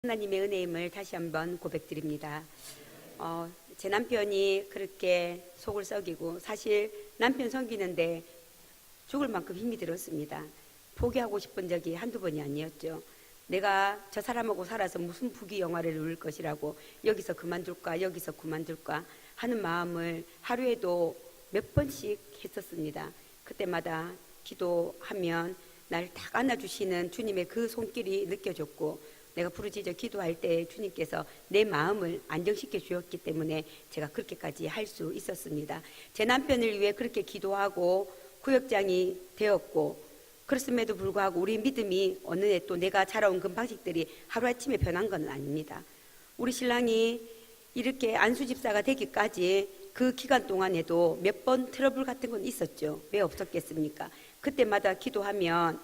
하나님의 은혜임을 다시 한번 고백드립니다. 제 남편이 그렇게 속을 썩이고, 사실 남편 섬기는데 죽을 만큼 힘이 들었습니다. 포기하고 싶은 적이 한두 번이 아니었죠. 내가 저 사람하고 살아서 무슨 부귀 영화를 누릴 것이라고, 여기서 그만둘까 여기서 그만둘까 하는 마음을 하루에도 몇 번씩 했었습니다. 그때마다 기도하면 날 딱 안아주시는 주님의 그 손길이 느껴졌고, 내가 부르짖어 기도할 때 주님께서 내 마음을 안정시켜 주었기 때문에 제가 그렇게까지 할 수 있었습니다. 제 남편을 위해 그렇게 기도하고 구역장이 되었고, 그렇음에도 불구하고 우리 믿음이 어느 해 또 내가 자라온 그 방식들이 하루아침에 변한 건 아닙니다. 우리 신랑이 이렇게 안수집사가 되기까지 그 기간 동안에도 몇 번 트러블 같은 건 있었죠. 왜 없었겠습니까? 그때마다 기도하면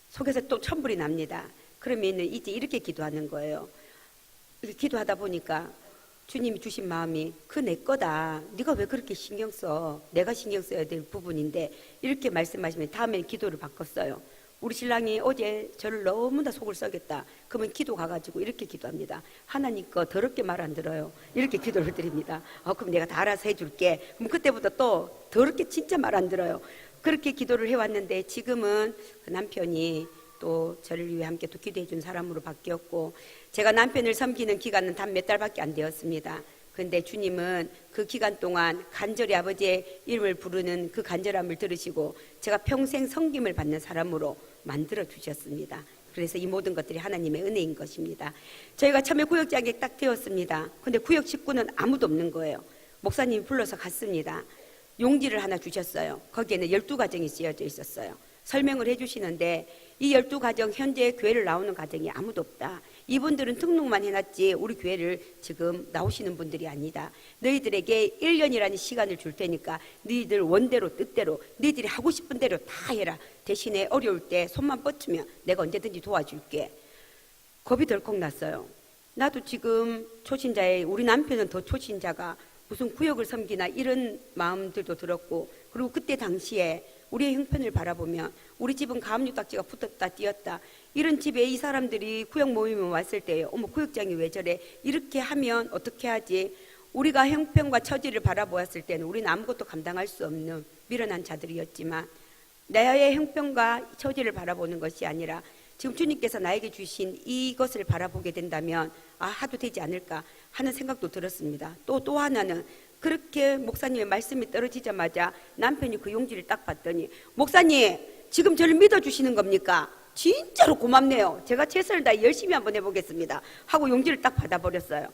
속에서 또 천불이 납니다. 그러면 이제 이렇게 기도하는 거예요. 이렇게 기도하다 보니까 주님이 주신 마음이 그 내 거다. 네가 왜 그렇게 신경 써? 내가 신경 써야 될 부분인데, 이렇게 말씀하시면 다음에 기도를 바꿨어요. 우리 신랑이 어제 저를 너무나 속을 썩였다. 그러면 기도 가가지고 이렇게 기도합니다. 하나님 거 더럽게 말 안 들어요. 이렇게 기도를 드립니다. 그럼 내가 다 알아서 해줄게. 그럼 그때부터 또 더럽게 진짜 말 안 들어요. 그렇게 기도를 해왔는데, 지금은 그 남편이 또 저를 위해 함께 또 기도해 준 사람으로 바뀌었고, 제가 남편을 섬기는 기간은 단 몇 달밖에 안 되었습니다. 그런데 주님은 그 기간 동안 간절히 아버지의 이름을 부르는 그 간절함을 들으시고 제가 평생 섬김을 받는 사람으로 만들어 주셨습니다. 그래서 이 모든 것들이 하나님의 은혜인 것입니다. 저희가 처음에 구역장에 딱 되었습니다. 근데 구역 식구는 아무도 없는 거예요. 목사님이 불러서 갔습니다. 용지를 하나 주셨어요. 거기에는 12가정이 쓰여져 있었어요. 설명을 해주시는데, 이 12가정 현재 교회를 나오는 가정이 아무도 없다. 이분들은 등록만 해놨지 우리 교회를 지금 나오시는 분들이 아니다. 너희들에게 1년이라는 시간을 줄 테니까 너희들 원대로 뜻대로 너희들이 하고 싶은 대로 다 해라. 대신에 어려울 때 손만 뻗으면 내가 언제든지 도와줄게. 겁이 덜컥 났어요. 나도 지금 초신자에, 우리 남편은 더 초신자가 무슨 구역을 섬기나 이런 마음들도 들었고, 그리고 그때 당시에 우리의 형편을 바라보면 우리 집은 가압류딱지가 붙었다 띄었다, 이런 집에 이 사람들이 구역 모임에 왔을 때 어머 구역장이 왜 저래, 이렇게 하면 어떻게 하지. 우리가 형편과 처지를 바라보았을 때는 우리는 아무것도 감당할 수 없는 미련한 자들이었지만, 나의 형편과 처지를 바라보는 것이 아니라 지금 주님께서 나에게 주신 이것을 바라보게 된다면 하도 되지 않을까 하는 생각도 들었습니다. 또 하나는, 그렇게 목사님의 말씀이 떨어지자마자 남편이 그 용지를 딱 봤더니, 목사님 지금 저를 믿어주시는 겁니까? 진짜로 고맙네요. 제가 최선을 다해 열심히 한번 해보겠습니다 하고 용지를 딱 받아버렸어요.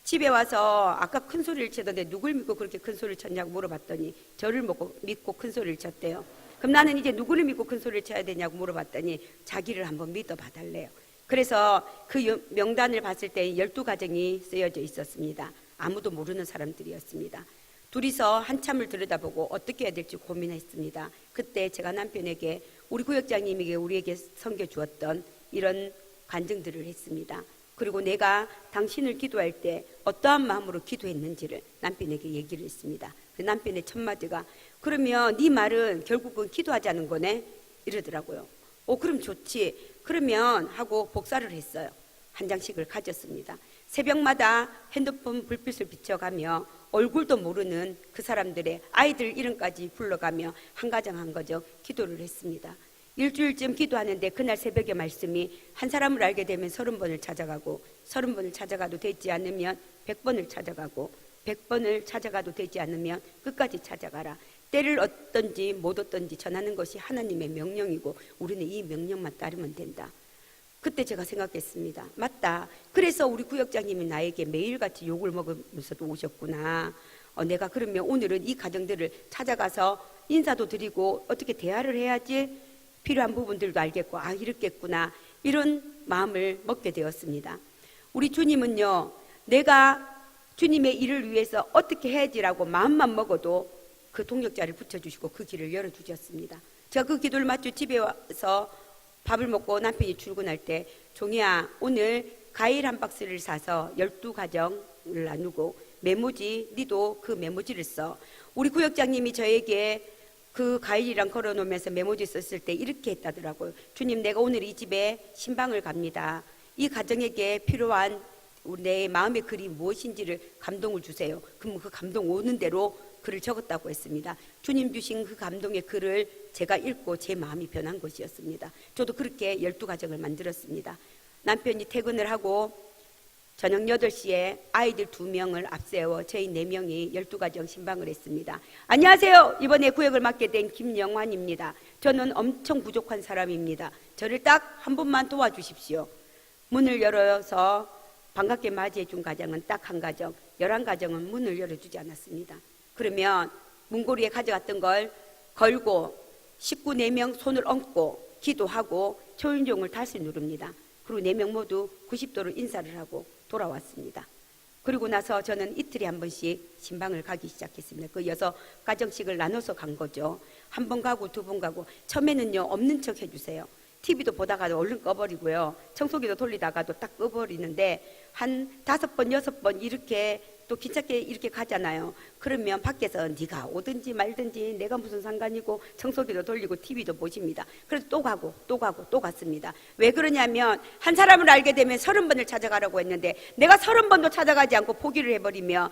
집에 와서 아까 큰 소리를 치던데 누굴 믿고 그렇게 큰 소리를 쳤냐고 물어봤더니 저를 믿고 큰 소리를 쳤대요. 그럼 나는 이제 누구를 믿고 큰 소리를 쳐야 되냐고 물어봤더니 자기를 한번 믿어봐달래요. 그래서 그 명단을 봤을 때 12가정이 쓰여져 있었습니다. 아무도 모르는 사람들이었습니다. 둘이서 한참을 들여다보고 어떻게 해야 될지 고민했습니다. 그때 제가 남편에게 우리 구역장님에게 우리에게 섬겨주었던 이런 간증들을 했습니다. 그리고 내가 당신을 기도할 때 어떠한 마음으로 기도했는지를 남편에게 얘기를 했습니다. 그 남편의 첫 마디가, 그러면 네 말은 결국은 기도하자는 거네? 이러더라고요. 그럼 좋지. 그러면 하고 복사를 했어요. 한 장씩을 가졌습니다. 새벽마다 핸드폰 불빛을 비춰가며 얼굴도 모르는 그 사람들의 아이들 이름까지 불러가며 한 가정 한 가정 기도를 했습니다. 일주일쯤 기도하는데 그날 새벽의 말씀이, 한 사람을 알게 되면 30번을 찾아가고 30번을 찾아가도 되지 않으면 100번을 찾아가고 100번을 찾아가도 되지 않으면 끝까지 찾아가라. 때를 얻든지 못 얻든지 전하는 것이 하나님의 명령이고 우리는 이 명령만 따르면 된다. 그때 제가 생각했습니다. 맞다. 그래서 우리 구역장님이 나에게 매일같이 욕을 먹으면서도 오셨구나. 내가 그러면 오늘은 이 가정들을 찾아가서 인사도 드리고 어떻게 대화를 해야지 필요한 부분들도 알겠고, 이렇겠구나, 이런 마음을 먹게 되었습니다. 우리 주님은요, 내가 주님의 일을 위해서 어떻게 해야지라고 마음만 먹어도 그 동력자를 붙여주시고 그 길을 열어주셨습니다. 제가 그 기도를 마치고 집에 와서 밥을 먹고 남편이 출근할 때, 종이야 오늘 과일 한 박스를 사서 12가정을 나누고 메모지, 니도 그 메모지를 써. 우리 구역장님이 저에게 그 과일이랑 걸어놓으면서 메모지 썼을 때 이렇게 했다더라고요. 주님, 내가 오늘 이 집에 신방을 갑니다. 이 가정에게 필요한 내 마음의 글이 무엇인지를 감동을 주세요. 그럼 그 감동 오는 대로 글을 적었다고 했습니다. 주님 주신 그 감동의 글을 제가 읽고 제 마음이 변한 것이었습니다. 저도 그렇게 12가정을 만들었습니다. 남편이 퇴근을 하고 저녁 8시에 아이들 2명을 앞세워 저희 4명이 12가정 신방을 했습니다. 안녕하세요. 이번에 구역을 맡게 된 김영환입니다. 저는 엄청 부족한 사람입니다. 저를 딱 한 번만 도와주십시오. 문을 열어서 반갑게 맞이해 준 가정은 딱 한 가정, 11가정은 문을 열어주지 않았습니다. 그러면 문고리에 가져갔던 걸 걸고 식구 4명 손을 얹고 기도하고 초인종을 다시 누릅니다. 그리고 4명 모두 90도로 인사를 하고 돌아왔습니다. 그리고 나서 저는 이틀에 한 번씩 신방을 가기 시작했습니다. 그 6가정씩을 나눠서 간 거죠. 한 번 가고 2번 가고 처음에는요 없는 척 해주세요. TV도 보다가도 얼른 꺼버리고요. 청소기도 돌리다가도 딱 꺼버리는데 한 5번, 6번 이렇게 또 귀찮게 이렇게 가잖아요. 그러면 밖에서 네가 오든지 말든지 내가 무슨 상관이고 청소기도 돌리고 TV도 보십니다. 그래서 또 가고 또 가고 또 갔습니다. 왜 그러냐면 한 사람을 알게 되면 30번을 찾아가라고 했는데 내가 30번도 찾아가지 않고 포기를 해버리면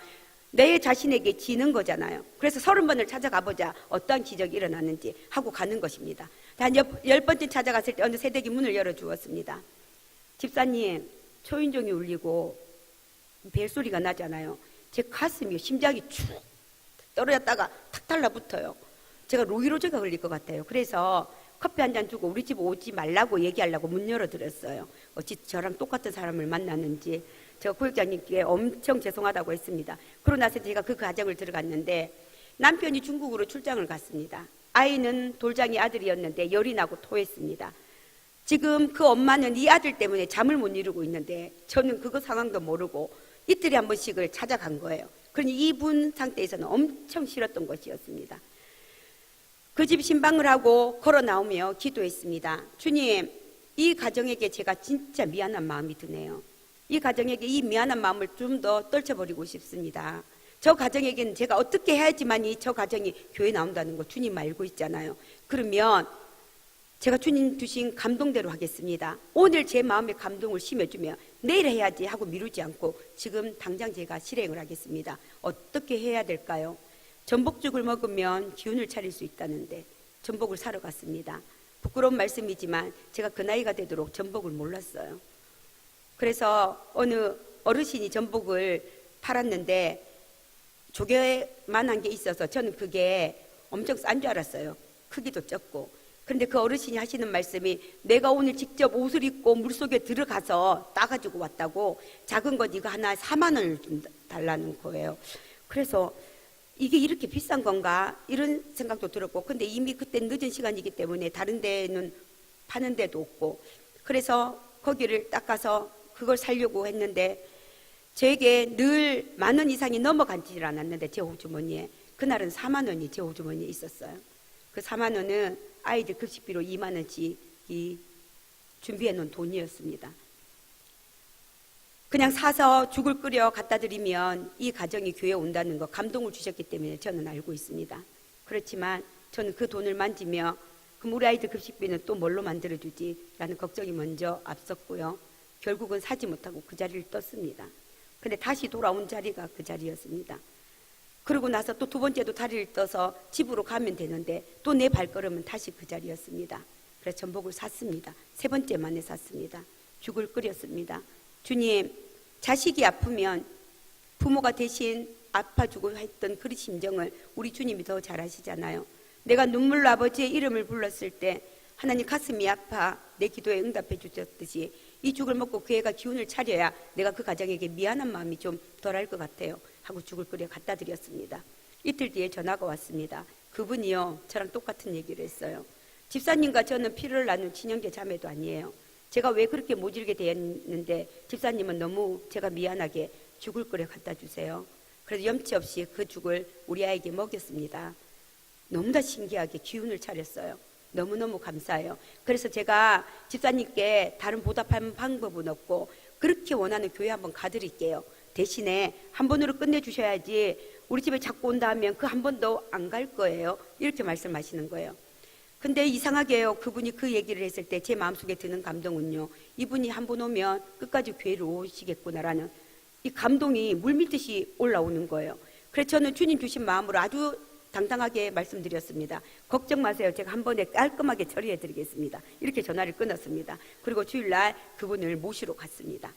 내 자신에게 지는 거잖아요. 그래서 30번을 찾아가 보자. 어떠한 기적이 일어났는지 하고 가는 것입니다. 한 10번째 찾아갔을 때 어느 새댁이 문을 열어주었습니다. 집사님, 초인종이 울리고 벨소리가 나잖아요. 제 가슴이 심장이 축 떨어졌다가 탁 달라붙어요. 제가 로이로제가 걸릴 것 같아요. 그래서 커피 한 잔 주고 우리 집 오지 말라고 얘기하려고 문 열어드렸어요. 어찌 저랑 똑같은 사람을 만났는지 제가 구역장님께 엄청 죄송하다고 했습니다. 그러고 나서 제가 그 가정을 들어갔는데 남편이 중국으로 출장을 갔습니다. 아이는 돌장이 아들이었는데 열이 나고 토했습니다. 지금 그 엄마는 이 아들 때문에 잠을 못 이루고 있는데 저는 그거 상황도 모르고 이틀에 한 번씩을 찾아간 거예요. 그러니 이분 상태에서는 엄청 싫었던 것이었습니다. 그 집 신방을 하고 걸어 나오며 기도했습니다. 주님, 이 가정에게 제가 진짜 미안한 마음이 드네요. 이 가정에게 이 미안한 마음을 좀 더 떨쳐버리고 싶습니다. 저 가정에게는 제가 어떻게 해야지만이 저 가정이 교회 나온다는 거 주님 알고 있잖아요. 그러면 제가 주님 주신 감동대로 하겠습니다. 오늘 제 마음에 감동을 심어주면 내일 해야지 하고 미루지 않고 지금 당장 제가 실행을 하겠습니다. 어떻게 해야 될까요? 전복죽을 먹으면 기운을 차릴 수 있다는데 전복을 사러 갔습니다. 부끄러운 말씀이지만 제가 그 나이가 되도록 전복을 몰랐어요. 그래서 어느 어르신이 전복을 팔았는데 조개만한 게 있어서 저는 그게 엄청 싼 줄 알았어요. 크기도 적고. 그런데 그 어르신이 하시는 말씀이 내가 오늘 직접 옷을 입고 물속에 들어가서 따가지고 왔다고 작은 것 이거 하나 4만 원을 좀 달라는 거예요. 그래서 이게 이렇게 비싼 건가 이런 생각도 들었고 근데 이미 그때 늦은 시간이기 때문에 다른 데는 파는 데도 없고 그래서 거기를 딱 가서 그걸 사려고 했는데 저에게 늘 10,000원 이상이 넘어가지 않았는데 제 호주머니에 그날은 4만 원이 제 호주머니에 있었어요. 그 4만 원은 아이들 급식비로 2만 원씩 준비해 놓은 돈이었습니다. 그냥 사서 죽을 끓여 갖다 드리면 이 가정이 교회에 온다는 거 감동을 주셨기 때문에 저는 알고 있습니다. 그렇지만 저는 그 돈을 만지며 그럼 우리 아이들 급식비는 또 뭘로 만들어주지? 라는 걱정이 먼저 앞섰고요. 결국은 사지 못하고 그 자리를 떴습니다. 근데 다시 돌아온 자리가 그 자리였습니다. 그러고 나서 또 2번째도 다리를 떠서 집으로 가면 되는데 또 내 발걸음은 다시 그 자리였습니다. 그래서 전복을 샀습니다. 3번째 만에 샀습니다. 죽을 끓였습니다. 주님, 자식이 아프면 부모가 대신 아파주고 했던 그 심정을 우리 주님이 더 잘 아시잖아요. 내가 눈물로 아버지의 이름을 불렀을 때 하나님 가슴이 아파 내 기도에 응답해 주셨듯이 이 죽을 먹고 그 애가 기운을 차려야 내가 그 가정에게 미안한 마음이 좀 덜할 것 같아요 하고 죽을 끓여 갖다 드렸습니다. 이틀 뒤에 전화가 왔습니다. 그분이요 저랑 똑같은 얘기를 했어요. 집사님과 저는 피를 나눈 친형제 자매도 아니에요. 제가 왜 그렇게 모질게 되었는데 집사님은 너무 제가 미안하게 죽을 끓여 갖다 주세요. 그래서 염치 없이 그 죽을 우리 아이에게 먹였습니다. 너무나 신기하게 기운을 차렸어요. 너무너무 감사해요. 그래서 제가 집사님께 다른 보답하는 방법은 없고 그렇게 원하는 교회 한번 가드릴게요. 대신에 한 번으로 끝내주셔야지 우리 집에 자꾸 온다 하면 그 한 번도 안 갈 거예요. 이렇게 말씀하시는 거예요. 근데 이상하게요. 그분이 그 얘기를 했을 때 제 마음속에 드는 감동은요. 이분이 한 번 오면 끝까지 교회를 오시겠구나라는 이 감동이 물밀듯이 올라오는 거예요. 그래서 저는 주님 주신 마음으로 아주 당당하게 말씀드렸습니다. 걱정 마세요. 제가 한 번에 깔끔하게 처리해 드리겠습니다. 이렇게 전화를 끊었습니다. 그리고 주일날 그분을 모시러 갔습니다.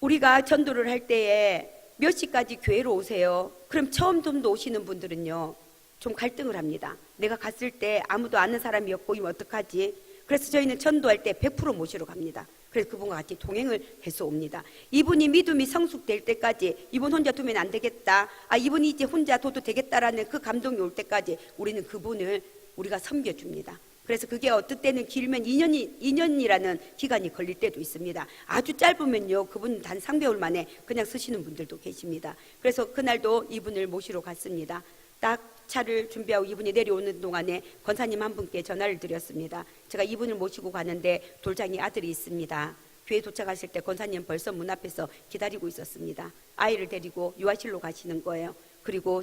우리가 전도를 할 때에 몇 시까지 교회로 오세요? 그럼 처음 전도 오시는 분들은요, 좀 갈등을 합니다. 내가 갔을 때 아무도 아는 사람이 없고 이면 어떡하지? 그래서 저희는 전도할 때 100% 모시러 갑니다. 그래서 그분과 같이 동행을 해서 옵니다. 이분이 믿음이 성숙될 때까지, 이분 혼자 두면 안 되겠다, 이분이 이제 혼자 둬도 되겠다라는 그 감동이 올 때까지 우리는 그분을 우리가 섬겨줍니다. 그래서 그게 어떨 때는 길면 2년이라는 기간이 걸릴 때도 있습니다. 아주 짧으면요, 그분 단 3개월 만에 그냥 쓰시는 분들도 계십니다. 그래서 그날도 이분을 모시러 갔습니다. 딱 차를 준비하고 이분이 내려오는 동안에 권사님 한 분께 전화를 드렸습니다. 제가 이분을 모시고 가는데 돌장이 아들이 있습니다. 교회 도착하실 때 권사님 벌써 문 앞에서 기다리고 있었습니다. 아이를 데리고 유아실로 가시는 거예요. 그리고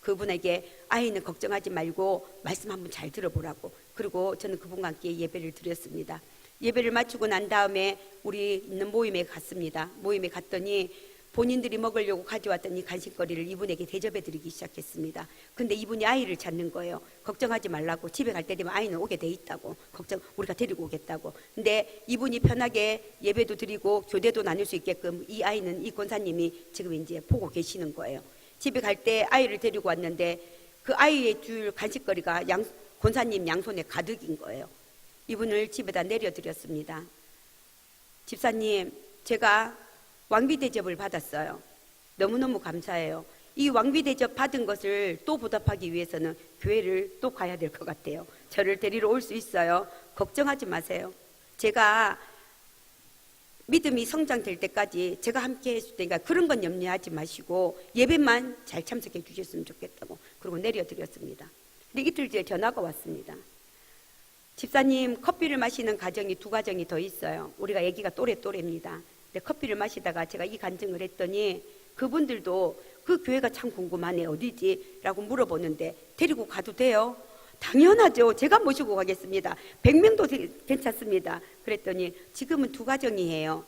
그분에게 아이는 걱정하지 말고 말씀 한번 잘 들어보라고. 그리고 저는 그분과 함께 예배를 드렸습니다. 예배를 마치고 난 다음에 우리 있는 모임에 갔습니다. 모임에 갔더니 본인들이 먹으려고 가져왔던 이 간식거리를 이분에게 대접해 드리기 시작했습니다. 근데 이분이 아이를 찾는 거예요. 걱정하지 말라고, 집에 갈 때 되면 아이는 오게 돼 있다고, 우리가 데리고 오겠다고. 근데 이분이 편하게 예배도 드리고 교대도 나눌 수 있게끔 이 아이는 이 권사님이 지금 이제 보고 계시는 거예요. 집에 갈 때 아이를 데리고 왔는데 그 아이의 줄 간식거리가 권사님 양손에 가득인 거예요. 이분을 집에다 내려드렸습니다. 집사님, 제가 왕비 대접을 받았어요. 너무너무 감사해요. 이 왕비 대접 받은 것을 또 보답하기 위해서는 교회를 또 가야 될 것 같아요. 저를 데리러 올 수 있어요. 걱정하지 마세요. 제가 믿음이 성장될 때까지 제가 함께 해줄 테니까 그런 건 염려하지 마시고 예배만 잘 참석해 주셨으면 좋겠다고. 그리고 내려드렸습니다. 근데 이틀 뒤에 전화가 왔습니다. 집사님, 커피를 마시는 가정이 2가정이 더 있어요. 우리가 아기가 또래입니다. 근데 커피를 마시다가 제가 이 간증을 했더니 그분들도 그 교회가 참 궁금하네, 어디지? 라고 물어보는데 데리고 가도 돼요? 당연하죠. 제가 모시고 가겠습니다. 100명도 괜찮습니다. 그랬더니 지금은 2가정이에요.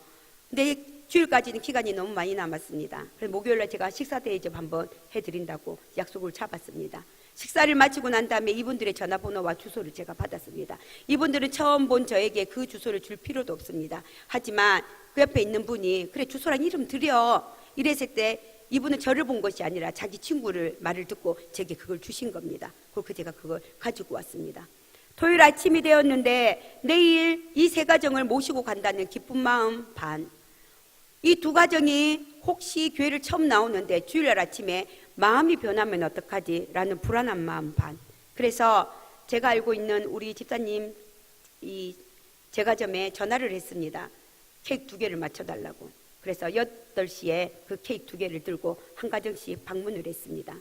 근데 주일까지는 기간이 너무 많이 남았습니다. 그래서 목요일날 제가 식사 대접 한번 해드린다고 약속을 잡았습니다. 식사를 마치고 난 다음에 이분들의 전화번호와 주소를 제가 받았습니다. 이분들은 처음 본 저에게 그 주소를 줄 필요도 없습니다. 하지만 그 옆에 있는 분이 그래 주소랑 이름 드려 이랬을 때 이분은 저를 본 것이 아니라 자기 친구를 말을 듣고 제게 그걸 주신 겁니다. 그래서 제가 그걸 가지고 왔습니다. 토요일 아침이 되었는데 내일 이 3가정을 모시고 간다는 기쁜 마음 반, 이 2가정이 혹시 교회를 처음 나오는데 주일날 아침에 마음이 변하면 어떡하지? 라는 불안한 마음 반. 그래서 제가 알고 있는 우리 집사님 이 제과점에 전화를 했습니다. 케이크 2개를 맞춰달라고. 그래서 8시에 그 케이크 2개를 들고 한 가정씩 방문을 했습니다.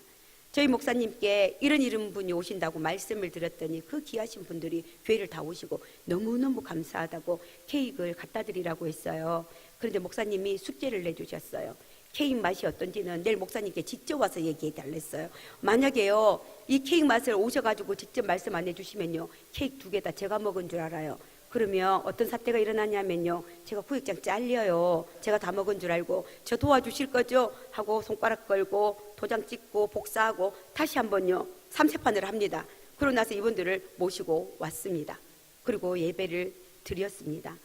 저희 목사님께 이런 분이 오신다고 말씀을 드렸더니 그 귀하신 분들이 교회를 다 오시고 너무너무 감사하다고 케이크를 갖다 드리라고 했어요. 그런데 목사님이 숙제를 내주셨어요. 케이크 맛이 어떤지는 내일 목사님께 직접 와서 얘기해 달랬어요. 만약에요, 이 케이크 맛을 오셔가지고 직접 말씀 안 해주시면요, 케이크 2개 다 제가 먹은 줄 알아요. 그러면 어떤 사태가 일어나냐면요, 제가 구역장 잘려요. 제가 다 먹은 줄 알고 저 도와주실 거죠? 하고 손가락 걸고 도장 찍고 복사하고 다시 한번요 3세판을 합니다. 그러고 나서 이분들을 모시고 왔습니다. 그리고 예배를 드렸습니다.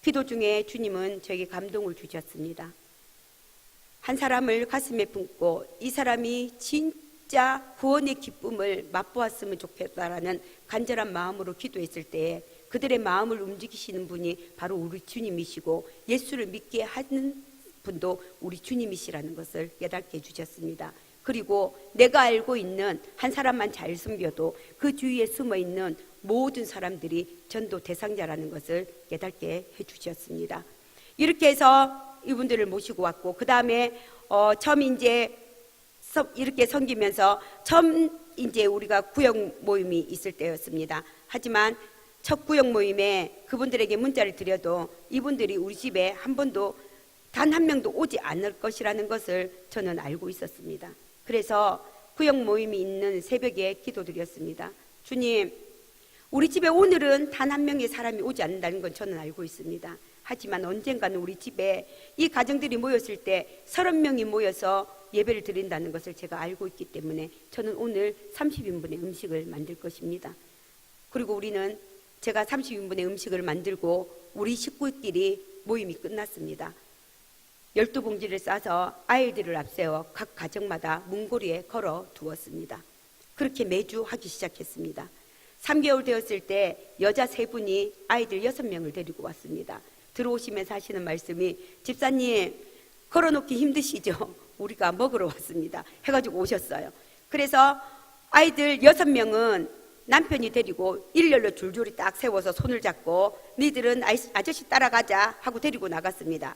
기도 중에 주님은 저에게 감동을 주셨습니다. 한 사람을 가슴에 품고 이 사람이 진짜 구원의 기쁨을 맛보았으면 좋겠다라는 간절한 마음으로 기도했을 때에 그들의 마음을 움직이시는 분이 바로 우리 주님이시고 예수를 믿게 하는 분도 우리 주님이시라는 것을 깨닫게 해주셨습니다. 그리고 내가 알고 있는 한 사람만 잘 숨겨도 그 주위에 숨어있는 모든 사람들이 전도 대상자라는 것을 깨닫게 해주셨습니다. 이렇게 해서 이분들을 모시고 왔고, 그 다음에 처음 이제 이렇게 섬기면서 처음 이제 우리가 구역 모임이 있을 때였습니다. 하지만 첫 구역 모임에 그분들에게 문자를 드려도 이분들이 우리 집에 한 번도 단 한 명도 오지 않을 것이라는 것을 저는 알고 있었습니다. 그래서 구역 모임이 있는 새벽에 기도드렸습니다. 주님, 우리 집에 오늘은 단 한 명의 사람이 오지 않는다는 건 저는 알고 있습니다. 하지만 언젠가는 우리 집에 이 가정들이 모였을 때 30명이 모여서 예배를 드린다는 것을 제가 알고 있기 때문에 저는 오늘 30인분의 음식을 만들 것입니다. 그리고 우리는 제가 30인분의 음식을 만들고 우리 식구끼리 모임이 끝났습니다. 12봉지를 싸서 아이들을 앞세워 각 가정마다 문고리에 걸어 두었습니다. 그렇게 매주 하기 시작했습니다. 3개월 되었을 때 여자 3분이 아이들 6명을 데리고 왔습니다. 들어오시면서 하시는 말씀이 집사님 걸어놓기 힘드시죠? 우리가 먹으러 왔습니다 해가지고 오셨어요. 그래서 아이들 6명은 남편이 데리고 일렬로 줄줄이 딱 세워서 손을 잡고 니들은 아저씨 따라가자 하고 데리고 나갔습니다.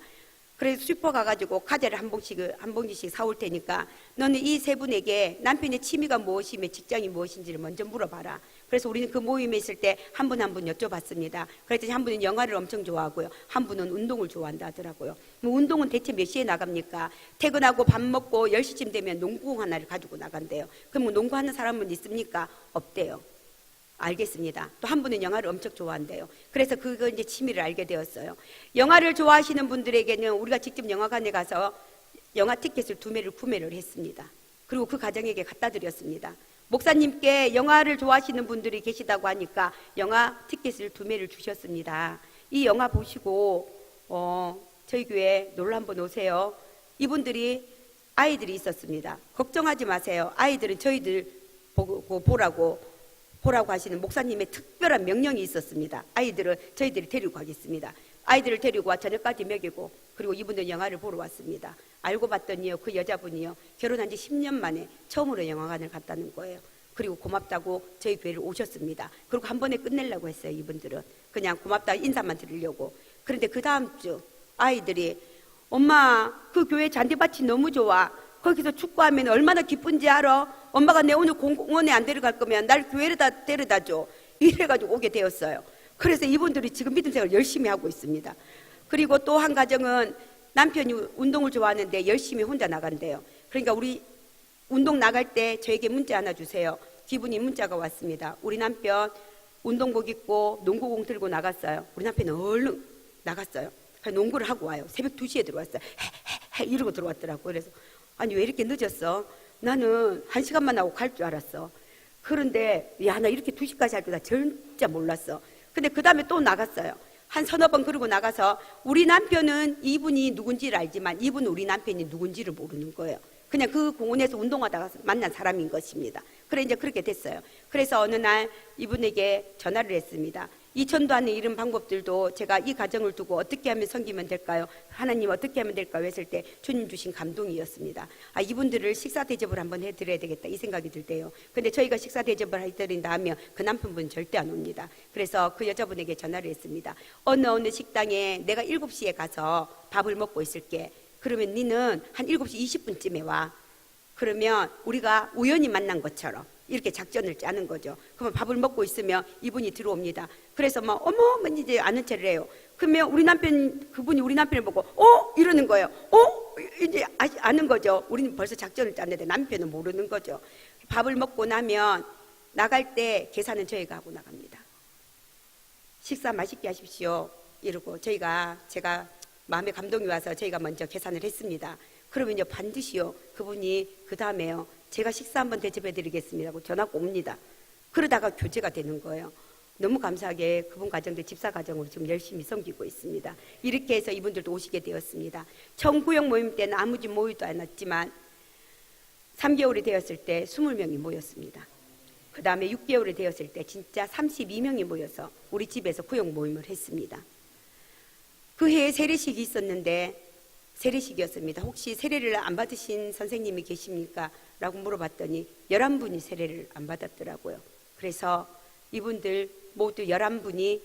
그래서 슈퍼 가가지고 과자를 한 봉지씩 사올 테니까 너는 이 3분에게 남편의 취미가 무엇이며 직장이 무엇인지를 먼저 물어봐라. 그래서 우리는 그 모임에 있을 때 한 분 한 분 여쭤봤습니다. 그랬더니 한 분은 영화를 엄청 좋아하고요, 한 분은 운동을 좋아한다 하더라고요. 뭐 운동은 대체 몇 시에 나갑니까? 퇴근하고 밥 먹고 10시쯤 되면 농구공 하나를 가지고 나간대요. 그럼 뭐 농구하는 사람은 있습니까? 없대요. 알겠습니다. 또 한 분은 영화를 엄청 좋아한대요. 그래서 그거 이제 취미를 알게 되었어요. 영화를 좋아하시는 분들에게는 우리가 직접 영화관에 가서 영화 티켓을 2매를 구매를 했습니다. 그리고 그 가정에게 갖다 드렸습니다. 목사님께 영화를 좋아하시는 분들이 계시다고 하니까 영화 티켓을 2매를 주셨습니다. 이 영화 보시고 저희 교회 놀러 한번 오세요. 이분들이 아이들이 있었습니다. 걱정하지 마세요. 아이들은 저희들 보고 보라고 하시는 목사님의 특별한 명령이 있었습니다. 아이들은 저희들이 데리고 가겠습니다. 아이들을 데리고 와 저녁까지 먹이고, 그리고 이분들 영화를 보러 왔습니다. 알고 봤더니요, 그 여자분이요, 결혼한 지 10년 만에 처음으로 영화관을 갔다는 거예요. 그리고 고맙다고 저희 교회를 오셨습니다. 그리고 한 번에 끝내려고 했어요. 이분들은 그냥 고맙다 인사만 드리려고. 그런데 그 다음 주 아이들이 엄마 그 교회 잔디밭이 너무 좋아, 거기서 축구하면 얼마나 기쁜지 알아? 엄마가 내 오늘 공원에 안 데려갈 거면 날 교회에다 데려다 줘, 이래가지고 오게 되었어요. 그래서 이분들이 지금 믿음 생활을 열심히 하고 있습니다. 그리고 또 한 가정은 남편이 운동을 좋아하는데 열심히 혼자 나간대요. 그러니까 우리 운동 나갈 때 저에게 문자 하나 주세요. 기분이 문자가 왔습니다. 우리 남편 운동복 입고 농구공 들고 나갔어요. 우리 남편은 얼른 나갔어요. 농구를 하고 와요. 새벽 2시에 들어왔어요. 헤헤헤 이러고 들어왔더라고요. 그래서 아니 왜 이렇게 늦었어? 나는 1시간만 하고 갈 줄 알았어. 그런데 야, 나 이렇게 2시까지 할 줄 나 진짜 몰랐어. 근데 그 다음에 또 나갔어요. 한 서너 번 그러고 나가서 우리 남편은 이분이 누군지를 알지만 이분은 우리 남편이 누군지를 모르는 거예요. 그냥 그 공원에서 운동하다가 만난 사람인 것입니다. 그래 이제 그렇게 됐어요. 그래서 어느 날 이분에게 전화를 했습니다. 이 전도하는 이런 방법들도 제가 이 가정을 두고 어떻게 하면 섬기면 될까요? 하나님 어떻게 하면 될까요? 했을 때 주님 주신 감동이었습니다. 아, 이분들을 식사 대접을 한번 해드려야 되겠다 이 생각이 들 때요. 근데 저희가 식사 대접을 해드린다 하면 그 남편분은 절대 안 옵니다. 그래서 그 여자분에게 전화를 했습니다. 어느 식당에 내가 7시에 가서 밥을 먹고 있을게. 그러면 니는 한 7시 20분쯤에 와. 그러면 우리가 우연히 만난 것처럼 이렇게 작전을 짜는 거죠. 그러면 밥을 먹고 있으면 이분이 들어옵니다. 그래서 막 어머 이제 아는 체를 해요. 그러면 우리 남편, 그분이 우리 남편을 보고 이러는 거예요. 이제 아는 거죠. 우리는 벌써 작전을 짰는데 남편은 모르는 거죠. 밥을 먹고 나면 나갈 때 계산은 저희가 하고 나갑니다. 식사 맛있게 하십시오 이러고 제가 마음에 감동이 와서 저희가 먼저 계산을 했습니다. 그러면요 반드시요 그분이 그 다음에요 제가 식사 한번 대접해 드리겠습니다 하고 전화가 옵니다. 그러다가 교제가 되는 거예요. 너무 감사하게 그분 가정도 집사 가정으로 지금 열심히 섬기고 있습니다. 이렇게 해서 이분들도 오시게 되었습니다. 처음 구역 모임 때는 아무지 모이도 않았지만 3개월이 되었을 때 20명이 모였습니다. 그 다음에 6개월이 되었을 때 진짜 32명이 모여서 우리 집에서 구역 모임을 했습니다. 그 해에 세례식이 있었는데 세례식이었습니다. 혹시 세례를 안 받으신 선생님이 계십니까? 라고 물어봤더니 11분이 세례를 안 받았더라고요. 그래서 이분들 모두 11분이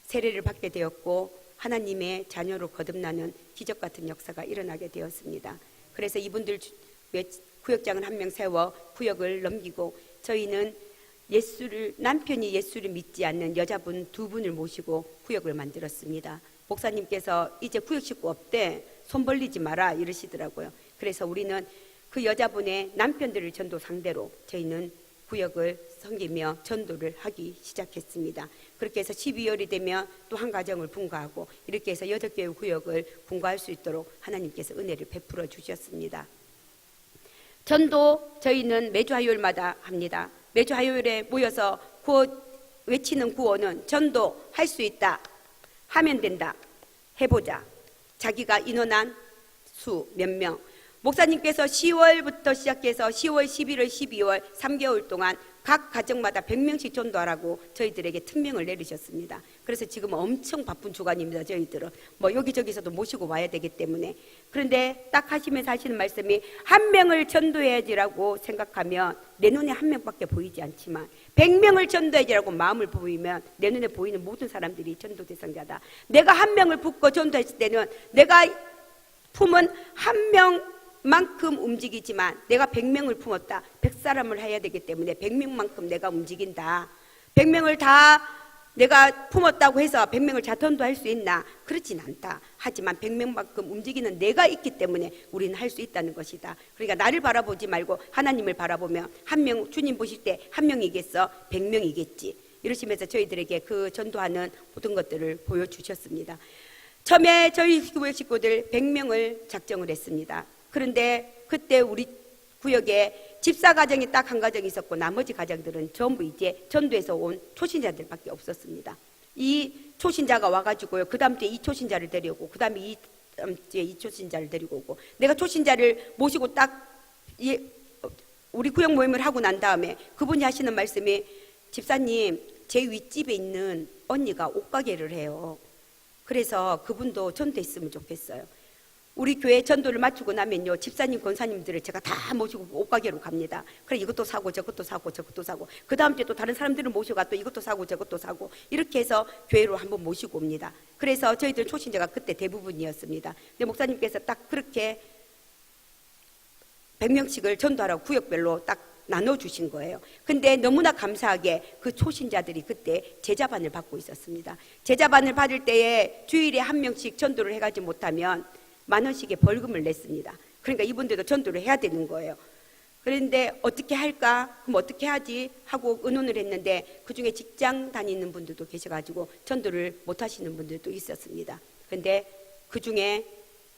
세례를 받게 되었고 하나님의 자녀로 거듭나는 기적 같은 역사가 일어나게 되었습니다. 그래서 이분들 구역장을 한 명 세워 구역을 넘기고 저희는 남편이 예수를 믿지 않는 여자분 2분을 모시고 구역을 만들었습니다. 목사님께서 이제 구역 식구 없대, 손 벌리지 마라 이러시더라고요. 그래서 우리는 그 여자분의 남편들을 전도 상대로 저희는 구역을 섬기며 전도를 하기 시작했습니다. 그렇게 해서 12월이 되면 또 한 가정을 분과하고 이렇게 해서 8개의 구역을 분과할 수 있도록 하나님께서 은혜를 베풀어 주셨습니다. 전도 저희는 매주 화요일마다 합니다. 매주 화요일에 모여서 외치는 구호는 전도 할 수 있다, 하면 된다, 해보자. 자기가 인원한 수 몇 명, 목사님께서 10월부터 시작해서 10월, 11월, 12월 3개월 동안 각 가정마다 100명씩 전도하라고 저희들에게 특명을 내리셨습니다. 그래서 지금 엄청 바쁜 주간입니다. 저희들은 뭐 여기저기서도 모시고 와야 되기 때문에. 그런데 딱 하시면서 하시는 말씀이 한 명을 전도해야지라고 생각하면 내 눈에 한 명밖에 보이지 않지만 100명을 전도해야지라고 마음을 보이면 내 눈에 보이는 모든 사람들이 전도 대상자다. 내가 한 명을 붙고 전도했을 때는 내가 품은 한 명만큼 움직이지만 내가 100명을 품었다. 100사람을 해야 되기 때문에 100명만큼 내가 움직인다. 100명을 다 내가 품었다고 해서 100명을 다 전도할 수 있나? 그렇진 않다. 하지만 100명만큼 움직이는 내가 있기 때문에 우리는 할 수 있다는 것이다. 그러니까 나를 바라보지 말고 하나님을 바라보면 한 명, 주님 보실 때 한 명이겠어? 100명이겠지. 이러시면서 저희들에게 그 전도하는 모든 것들을 보여주셨습니다. 처음에 저희 교회 식구들 100명을 작정을 했습니다. 그런데 그때 우리 구역에 집사 가정이 딱 한 가정 있었고 나머지 가정들은 전부 이제 전도에서 온 초신자들밖에 없었습니다. 이 초신자가 와가지고요. 그 다음 주에 이 초신자를 데리고 그 다음에 이 다음 주에 이 초신자를 데리고 오고 내가 초신자를 모시고 딱 우리 구역 모임을 하고 난 다음에 그분이 하시는 말씀이 집사님 제 윗집에 있는 언니가 옷가게를 해요. 그래서 그분도 전도했으면 좋겠어요. 우리 교회 전도를 마치고 나면요 집사님 권사님들을 제가 다 모시고 옷가게로 갑니다. 그래 이것도 사고 저것도 사고 저것도 사고 그 다음 주에 또 다른 사람들을 모셔가 또 이것도 사고 저것도 사고 이렇게 해서 교회로 한번 모시고 옵니다. 그래서 저희들 초신자가 그때 대부분이었습니다. 근데 목사님께서 딱 그렇게 100명씩을 전도하라고 구역별로 딱 나눠주신 거예요. 근데 너무나 감사하게 그 초신자들이 그때 제자반을 받고 있었습니다. 제자반을 받을 때에 주일에 한 명씩 전도를 해가지 못하면 10,000원씩의 벌금을 냈습니다. 그러니까 이분들도 전도를 해야 되는 거예요. 그런데 어떻게 할까? 그럼 어떻게 하지? 하고 의논을 했는데 그중에 직장 다니는 분들도 계셔가지고 전도를 못 하시는 분들도 있었습니다. 그런데 그중에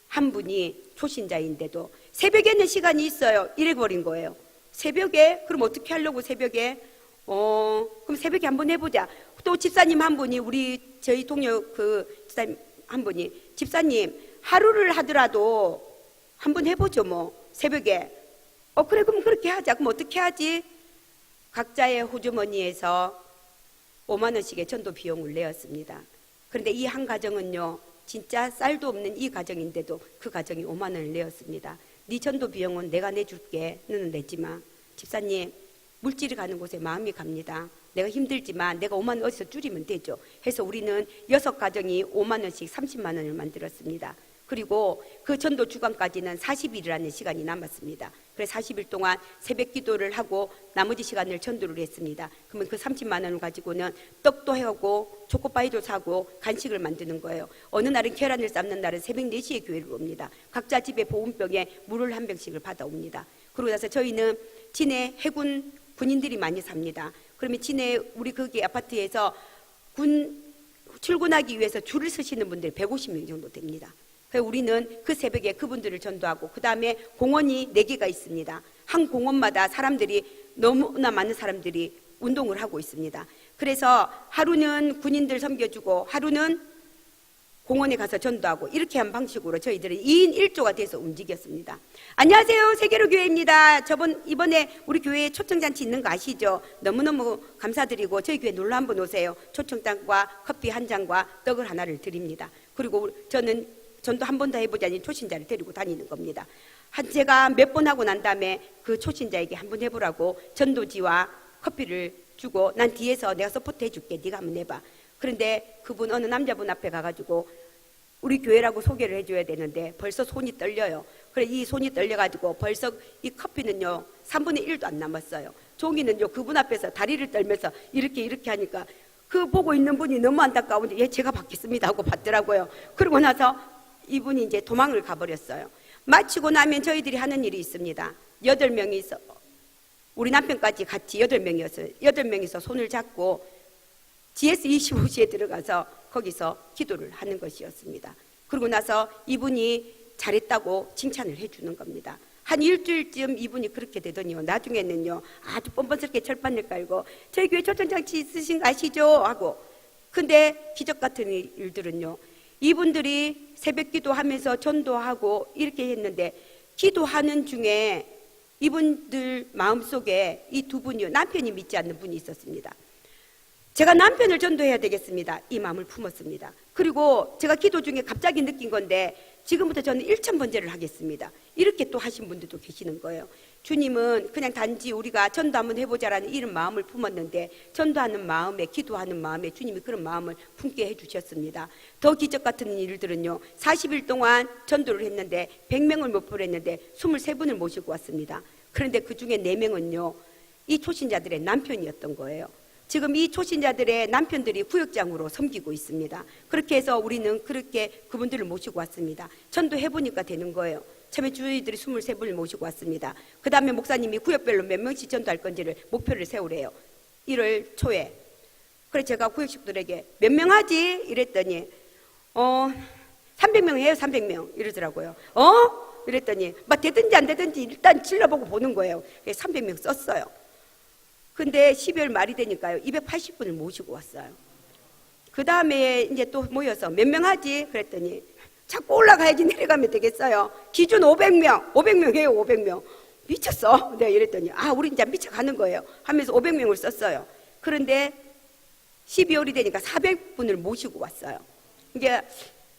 한 분이 초신자인데도 새벽에는 시간이 있어요. 이래버린 거예요. 새벽에? 그럼 어떻게 하려고 새벽에? 그럼 새벽에 한번 해보자. 또 집사님 한 분이 저희 동료 그 집사님 한 분이 집사님 하루를 하더라도 한번 해보죠 뭐 새벽에. 그래 그럼 그렇게 하자. 그럼 어떻게 하지? 각자의 호주머니에서 50,000원씩의 전도 비용을 내었습니다. 그런데 이 한 가정은요 진짜 쌀도 없는 이 가정인데도 그 가정이 50,000원을 내었습니다. 네 전도 비용은 내가 내줄게. 너는 내지 마. 집사님 물질이 가는 곳에 마음이 갑니다. 내가 힘들지만 내가 50,000원 어디서 줄이면 되죠. 해서 우리는 6가정이 50,000원씩 300,000원을 만들었습니다. 그리고 그 전도 주간까지는 40일이라는 시간이 남았습니다. 그래서 40일 동안 새벽 기도를 하고 나머지 시간을 전도를 했습니다. 그러면 그 30만 원을 가지고는 떡도 해오고 초코파이도 사고 간식을 만드는 거예요. 어느 날은 계란을 삶는 날은 새벽 4시에 교회를 옵니다. 각자 집에 보온병에 물을 한 병씩을 받아옵니다. 그러고 나서 저희는 진해 해군 군인들이 많이 삽니다. 그러면 진해 우리 거기 아파트에서 출근하기 위해서 줄을 서시는 분들이 150명 정도 됩니다. 그래서 우리는 그 새벽에 그분들을 전도하고 그 다음에 공원이 4개가 있습니다. 한 공원마다 사람들이 너무나 많은 사람들이 운동을 하고 있습니다. 그래서 하루는 군인들 섬겨주고 하루는 공원에 가서 전도하고 이렇게 한 방식으로 저희들은 2인 1조가 돼서 움직였습니다. 안녕하세요. 세계로 교회입니다. 이번에 우리 교회에 초청잔치 있는 거 아시죠? 너무너무 감사드리고 저희 교회 놀러 한번 오세요. 초청장과 커피 한 잔과 떡을 하나를 드립니다. 그리고 저는 전도 한 번 더 해보자니 초신자를 데리고 다니는 겁니다. 제가 몇 번 하고 난 다음에 그 초신자에게 한번 해보라고 전도지와 커피를 주고 난 뒤에서 내가 서포트 해줄게. 네가 한번 해봐. 그런데 그분 어느 남자분 앞에 가가지고 우리 교회라고 소개를 해줘야 되는데 벌써 손이 떨려요. 그래 이 손이 떨려가지고 벌써 이 커피는요 3분의 1도 안 남았어요. 종이는요 그분 앞에서 다리를 떨면서 이렇게 하니까 그 보고 있는 분이 너무 안타까운데 예 제가 받겠습니다 하고 받더라고요. 그러고 나서 이분이 이제 도망을 가버렸어요. 마치고 나면 저희들이 하는 일이 있습니다. 8명이서 우리 남편까지 같이 8명이었어요. 8명이서 손을 잡고 GS25시에 들어가서 거기서 기도를 하는 것이었습니다. 그러고 나서 이분이 잘했다고 칭찬을 해주는 겁니다. 한 일주일쯤 이분이 그렇게 되더니요, 나중에는요 아주 뻔뻔스럽게 철판을 깔고 저희 교회 초청장치 있으신 거 아시죠? 하고. 근데 기적 같은 일들은요, 이분들이 새벽 기도하면서 전도하고 이렇게 했는데 기도하는 중에 이분들 마음속에 이 두 분이요, 남편이 믿지 않는 분이 있었습니다. 제가 남편을 전도해야 되겠습니다, 이 마음을 품었습니다. 그리고 제가 기도 중에 갑자기 느낀 건데 지금부터 저는 1000번제를 하겠습니다, 이렇게 또 하신 분들도 계시는 거예요. 주님은 그냥 단지 우리가 전도 한번 해보자라는 이런 마음을 품었는데 전도하는 마음에, 기도하는 마음에 주님이 그런 마음을 품게 해주셨습니다. 더 기적 같은 일들은요, 40일 동안 전도를 했는데 100명을 목표로 했는데 23분을 모시고 왔습니다. 그런데 그 중에 4명은요 이 초신자들의 남편이었던 거예요. 지금 이 초신자들의 남편들이 구역장으로 섬기고 있습니다. 그렇게 해서 우리는 그렇게 그분들을 모시고 왔습니다. 전도해보니까 되는 거예요. 처음에 주의들이 23분을 모시고 왔습니다. 그 다음에 목사님이 구역별로 몇 명씩 전도할 건지를 목표를 세우래요. 1월 초에. 그래서 제가 구역식들에게 몇 명 하지? 이랬더니 300명 해요. 300명 이러더라고요. 이랬더니 막 되든지 안 되든지 일단 질러보고 보는 거예요. 300명 썼어요. 근데 12월 말이 되니까요 280분을 모시고 왔어요. 그 다음에 이제 또 모여서 몇 명 하지? 그랬더니 자꾸 올라가야지 내려가면 되겠어요. 기준 500명, 500명 해요. 500명. 미쳤어. 내가 이랬더니 우리 이제 미쳐가는 거예요 하면서 500명을 썼어요. 그런데 12월이 되니까 400분을 모시고 왔어요. 이게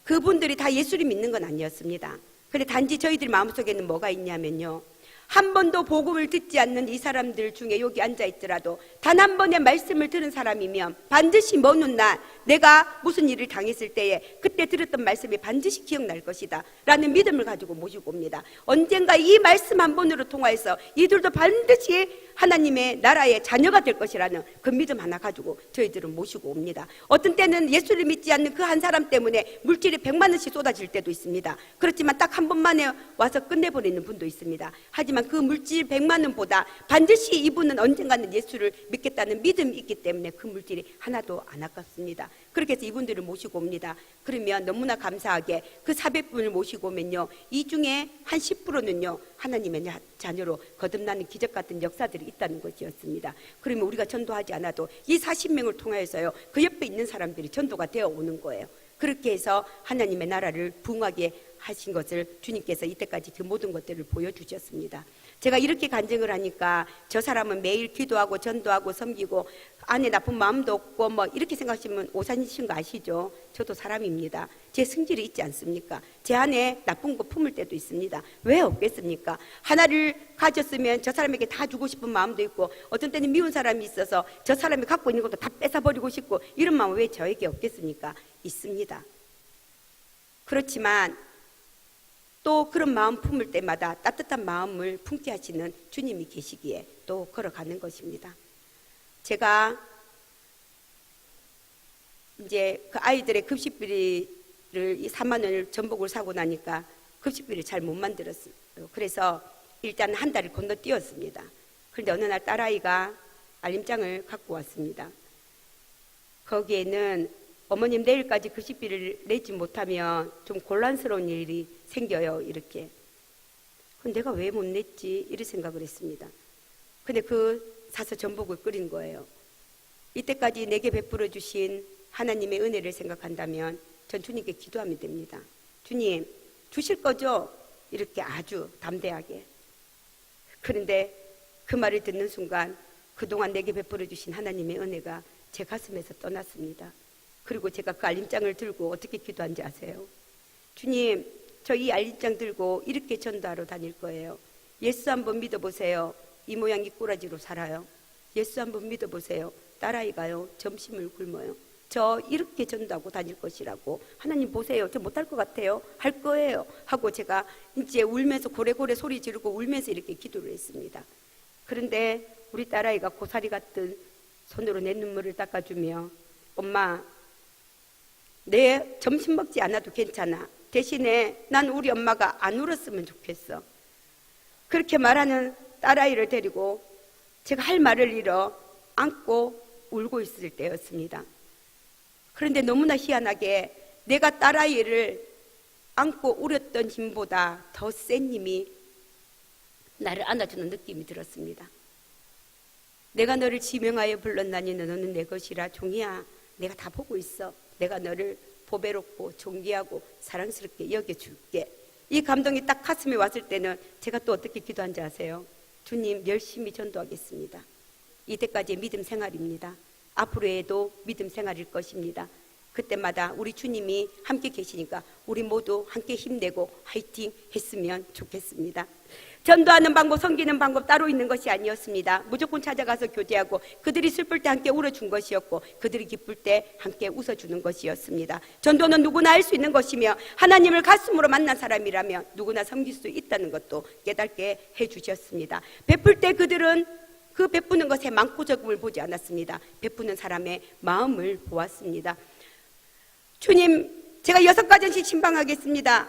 그분들이 다 예수를 믿는 건 아니었습니다. 근데 단지 저희들 마음속에는 뭐가 있냐면요, 한 번도 복음을 듣지 않는 이 사람들 중에 여기 앉아 있더라도 단 한 번의 말씀을 들은 사람이면 반드시 먼 훗날 내가 무슨 일을 당했을 때에 그때 들었던 말씀이 반드시 기억날 것이다 라는 믿음을 가지고 모시고 옵니다. 언젠가 이 말씀 한 번으로 통하여서 이들도 반드시 하나님의 나라의 자녀가 될 것이라는 그 믿음 하나 가지고 저희들은 모시고 옵니다. 어떤 때는 예수를 믿지 않는 그 한 사람 때문에 물질이 100만 원씩 쏟아질 때도 있습니다. 그렇지만 딱 한 번만에 와서 끝내버리는 분도 있습니다. 하지만 그 물질 100만 원보다 반드시 이분은 언젠가는 예수를 믿겠다는 믿음이 있기 때문에 그 물질이 하나도 안 아깝습니다. 그렇게 해서 이분들을 모시고 옵니다. 그러면 너무나 감사하게 그 400분을 모시고 오면요, 이 중에 한 10%는요 하나님의 자녀로 거듭나는 기적 같은 역사들이 있다는 것이었습니다. 그러면 우리가 전도하지 않아도 이 40명을 통하여서요 그 옆에 있는 사람들이 전도가 되어 오는 거예요. 그렇게 해서 하나님의 나라를 부흥하게 하신 것을 주님께서 이때까지 그 모든 것들을 보여주셨습니다. 제가 이렇게 간증을 하니까 저 사람은 매일 기도하고 전도하고 섬기고 안에 나쁜 마음도 없고 뭐 이렇게 생각하시면 오산이신 거 아시죠? 저도 사람입니다. 제 성질이 있지 않습니까? 제 안에 나쁜 거 품을 때도 있습니다. 왜 없겠습니까? 하나를 가졌으면 저 사람에게 다 주고 싶은 마음도 있고 어떤 때는 미운 사람이 있어서 저 사람이 갖고 있는 것도 다 뺏어버리고 싶고 이런 마음은 왜 저에게 없겠습니까? 있습니다. 그렇지만 또 그런 마음 품을 때마다 따뜻한 마음을 품게 하시는 주님이 계시기에 또 걸어가는 것입니다. 제가 이제 그 아이들의 급식비를 4만 원을 전복을 사고 나니까 급식비를 잘 못 만들었어요. 그래서 일단 한 달을 건너뛰었습니다. 그런데 어느 날 딸아이가 알림장을 갖고 왔습니다. 거기에는 어머님 내일까지 급식비를 내지 못하면 좀 곤란스러운 일이 생겨요. 이렇게. 그럼 내가 왜 못 냈지? 이런 생각을 했습니다. 근데 사서 전복을 끓인 거예요. 이때까지 내게 베풀어 주신 하나님의 은혜를 생각한다면 전 주님께 기도하면 됩니다. 주님 주실 거죠? 이렇게 아주 담대하게. 그런데 그 말을 듣는 순간 그동안 내게 베풀어 주신 하나님의 은혜가 제 가슴에서 떠났습니다. 그리고 제가 그 알림장을 들고 어떻게 기도한지 아세요? 주님, 저 이 알림장 들고 이렇게 전도하러 다닐 거예요. 예수 한번 믿어보세요. 이 모양 이 꼬라지로 살아요. 예수 한번 믿어보세요. 딸아이가요 점심을 굶어요. 저 이렇게 전도하고 다닐 것이라고. 하나님 보세요. 저 못할 것 같아요. 할 거예요. 하고 제가 이제 울면서 고래고래 소리 지르고 울면서 이렇게 기도를 했습니다. 그런데 우리 딸아이가 고사리 같은 손으로 내 눈물을 닦아주며 엄마 내 점심 먹지 않아도 괜찮아. 대신에 난 우리 엄마가 안 울었으면 좋겠어. 그렇게 말하는 딸아이를 데리고 제가 할 말을 잃어 안고 울고 있을 때였습니다. 그런데 너무나 희한하게 내가 딸아이를 안고 울었던 힘보다 더 센 힘이 나를 안아주는 느낌이 들었습니다. 내가 너를 지명하여 불렀나니 너는 내 것이라. 종이야, 내가 다 보고 있어. 내가 너를 보배롭고 존귀하고 사랑스럽게 여겨줄게. 이 감동이 딱 가슴에 왔을 때는 제가 또 어떻게 기도한지 아세요? 주님, 열심히 전도하겠습니다. 이때까지의 믿음 생활입니다. 앞으로에도 믿음 생활일 것입니다. 그때마다 우리 주님이 함께 계시니까 우리 모두 함께 힘내고 화이팅 했으면 좋겠습니다. 전도하는 방법, 섬기는 방법 따로 있는 것이 아니었습니다. 무조건 찾아가서 교제하고 그들이 슬플 때 함께 울어준 것이었고 그들이 기쁠 때 함께 웃어주는 것이었습니다. 전도는 누구나 할 수 있는 것이며 하나님을 가슴으로 만난 사람이라면 누구나 섬길 수 있다는 것도 깨닫게 해주셨습니다. 베풀 때 그들은 그 베푸는 것에 많고 적음을 보지 않았습니다. 베푸는 사람의 마음을 보았습니다. 주님, 제가 6가정씩 신방하겠습니다.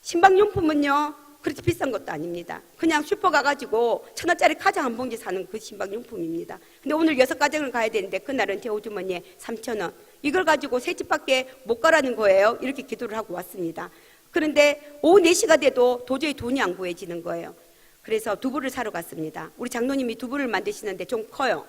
신방용품은요 그렇게 비싼 것도 아닙니다. 그냥 슈퍼 가가지고 1,000원짜리 카자 한 봉지 사는 그 신방용품입니다. 근데 오늘 6가정을 가야 되는데 그날은 제 호주머니에 3,000원, 이걸 가지고 새 집밖에 못 가라는 거예요. 이렇게 기도를 하고 왔습니다. 그런데 오후 4시가 돼도 도저히 돈이 안 구해지는 거예요. 그래서 두부를 사러 갔습니다. 우리 장로님이 두부를 만드시는데 좀 커요.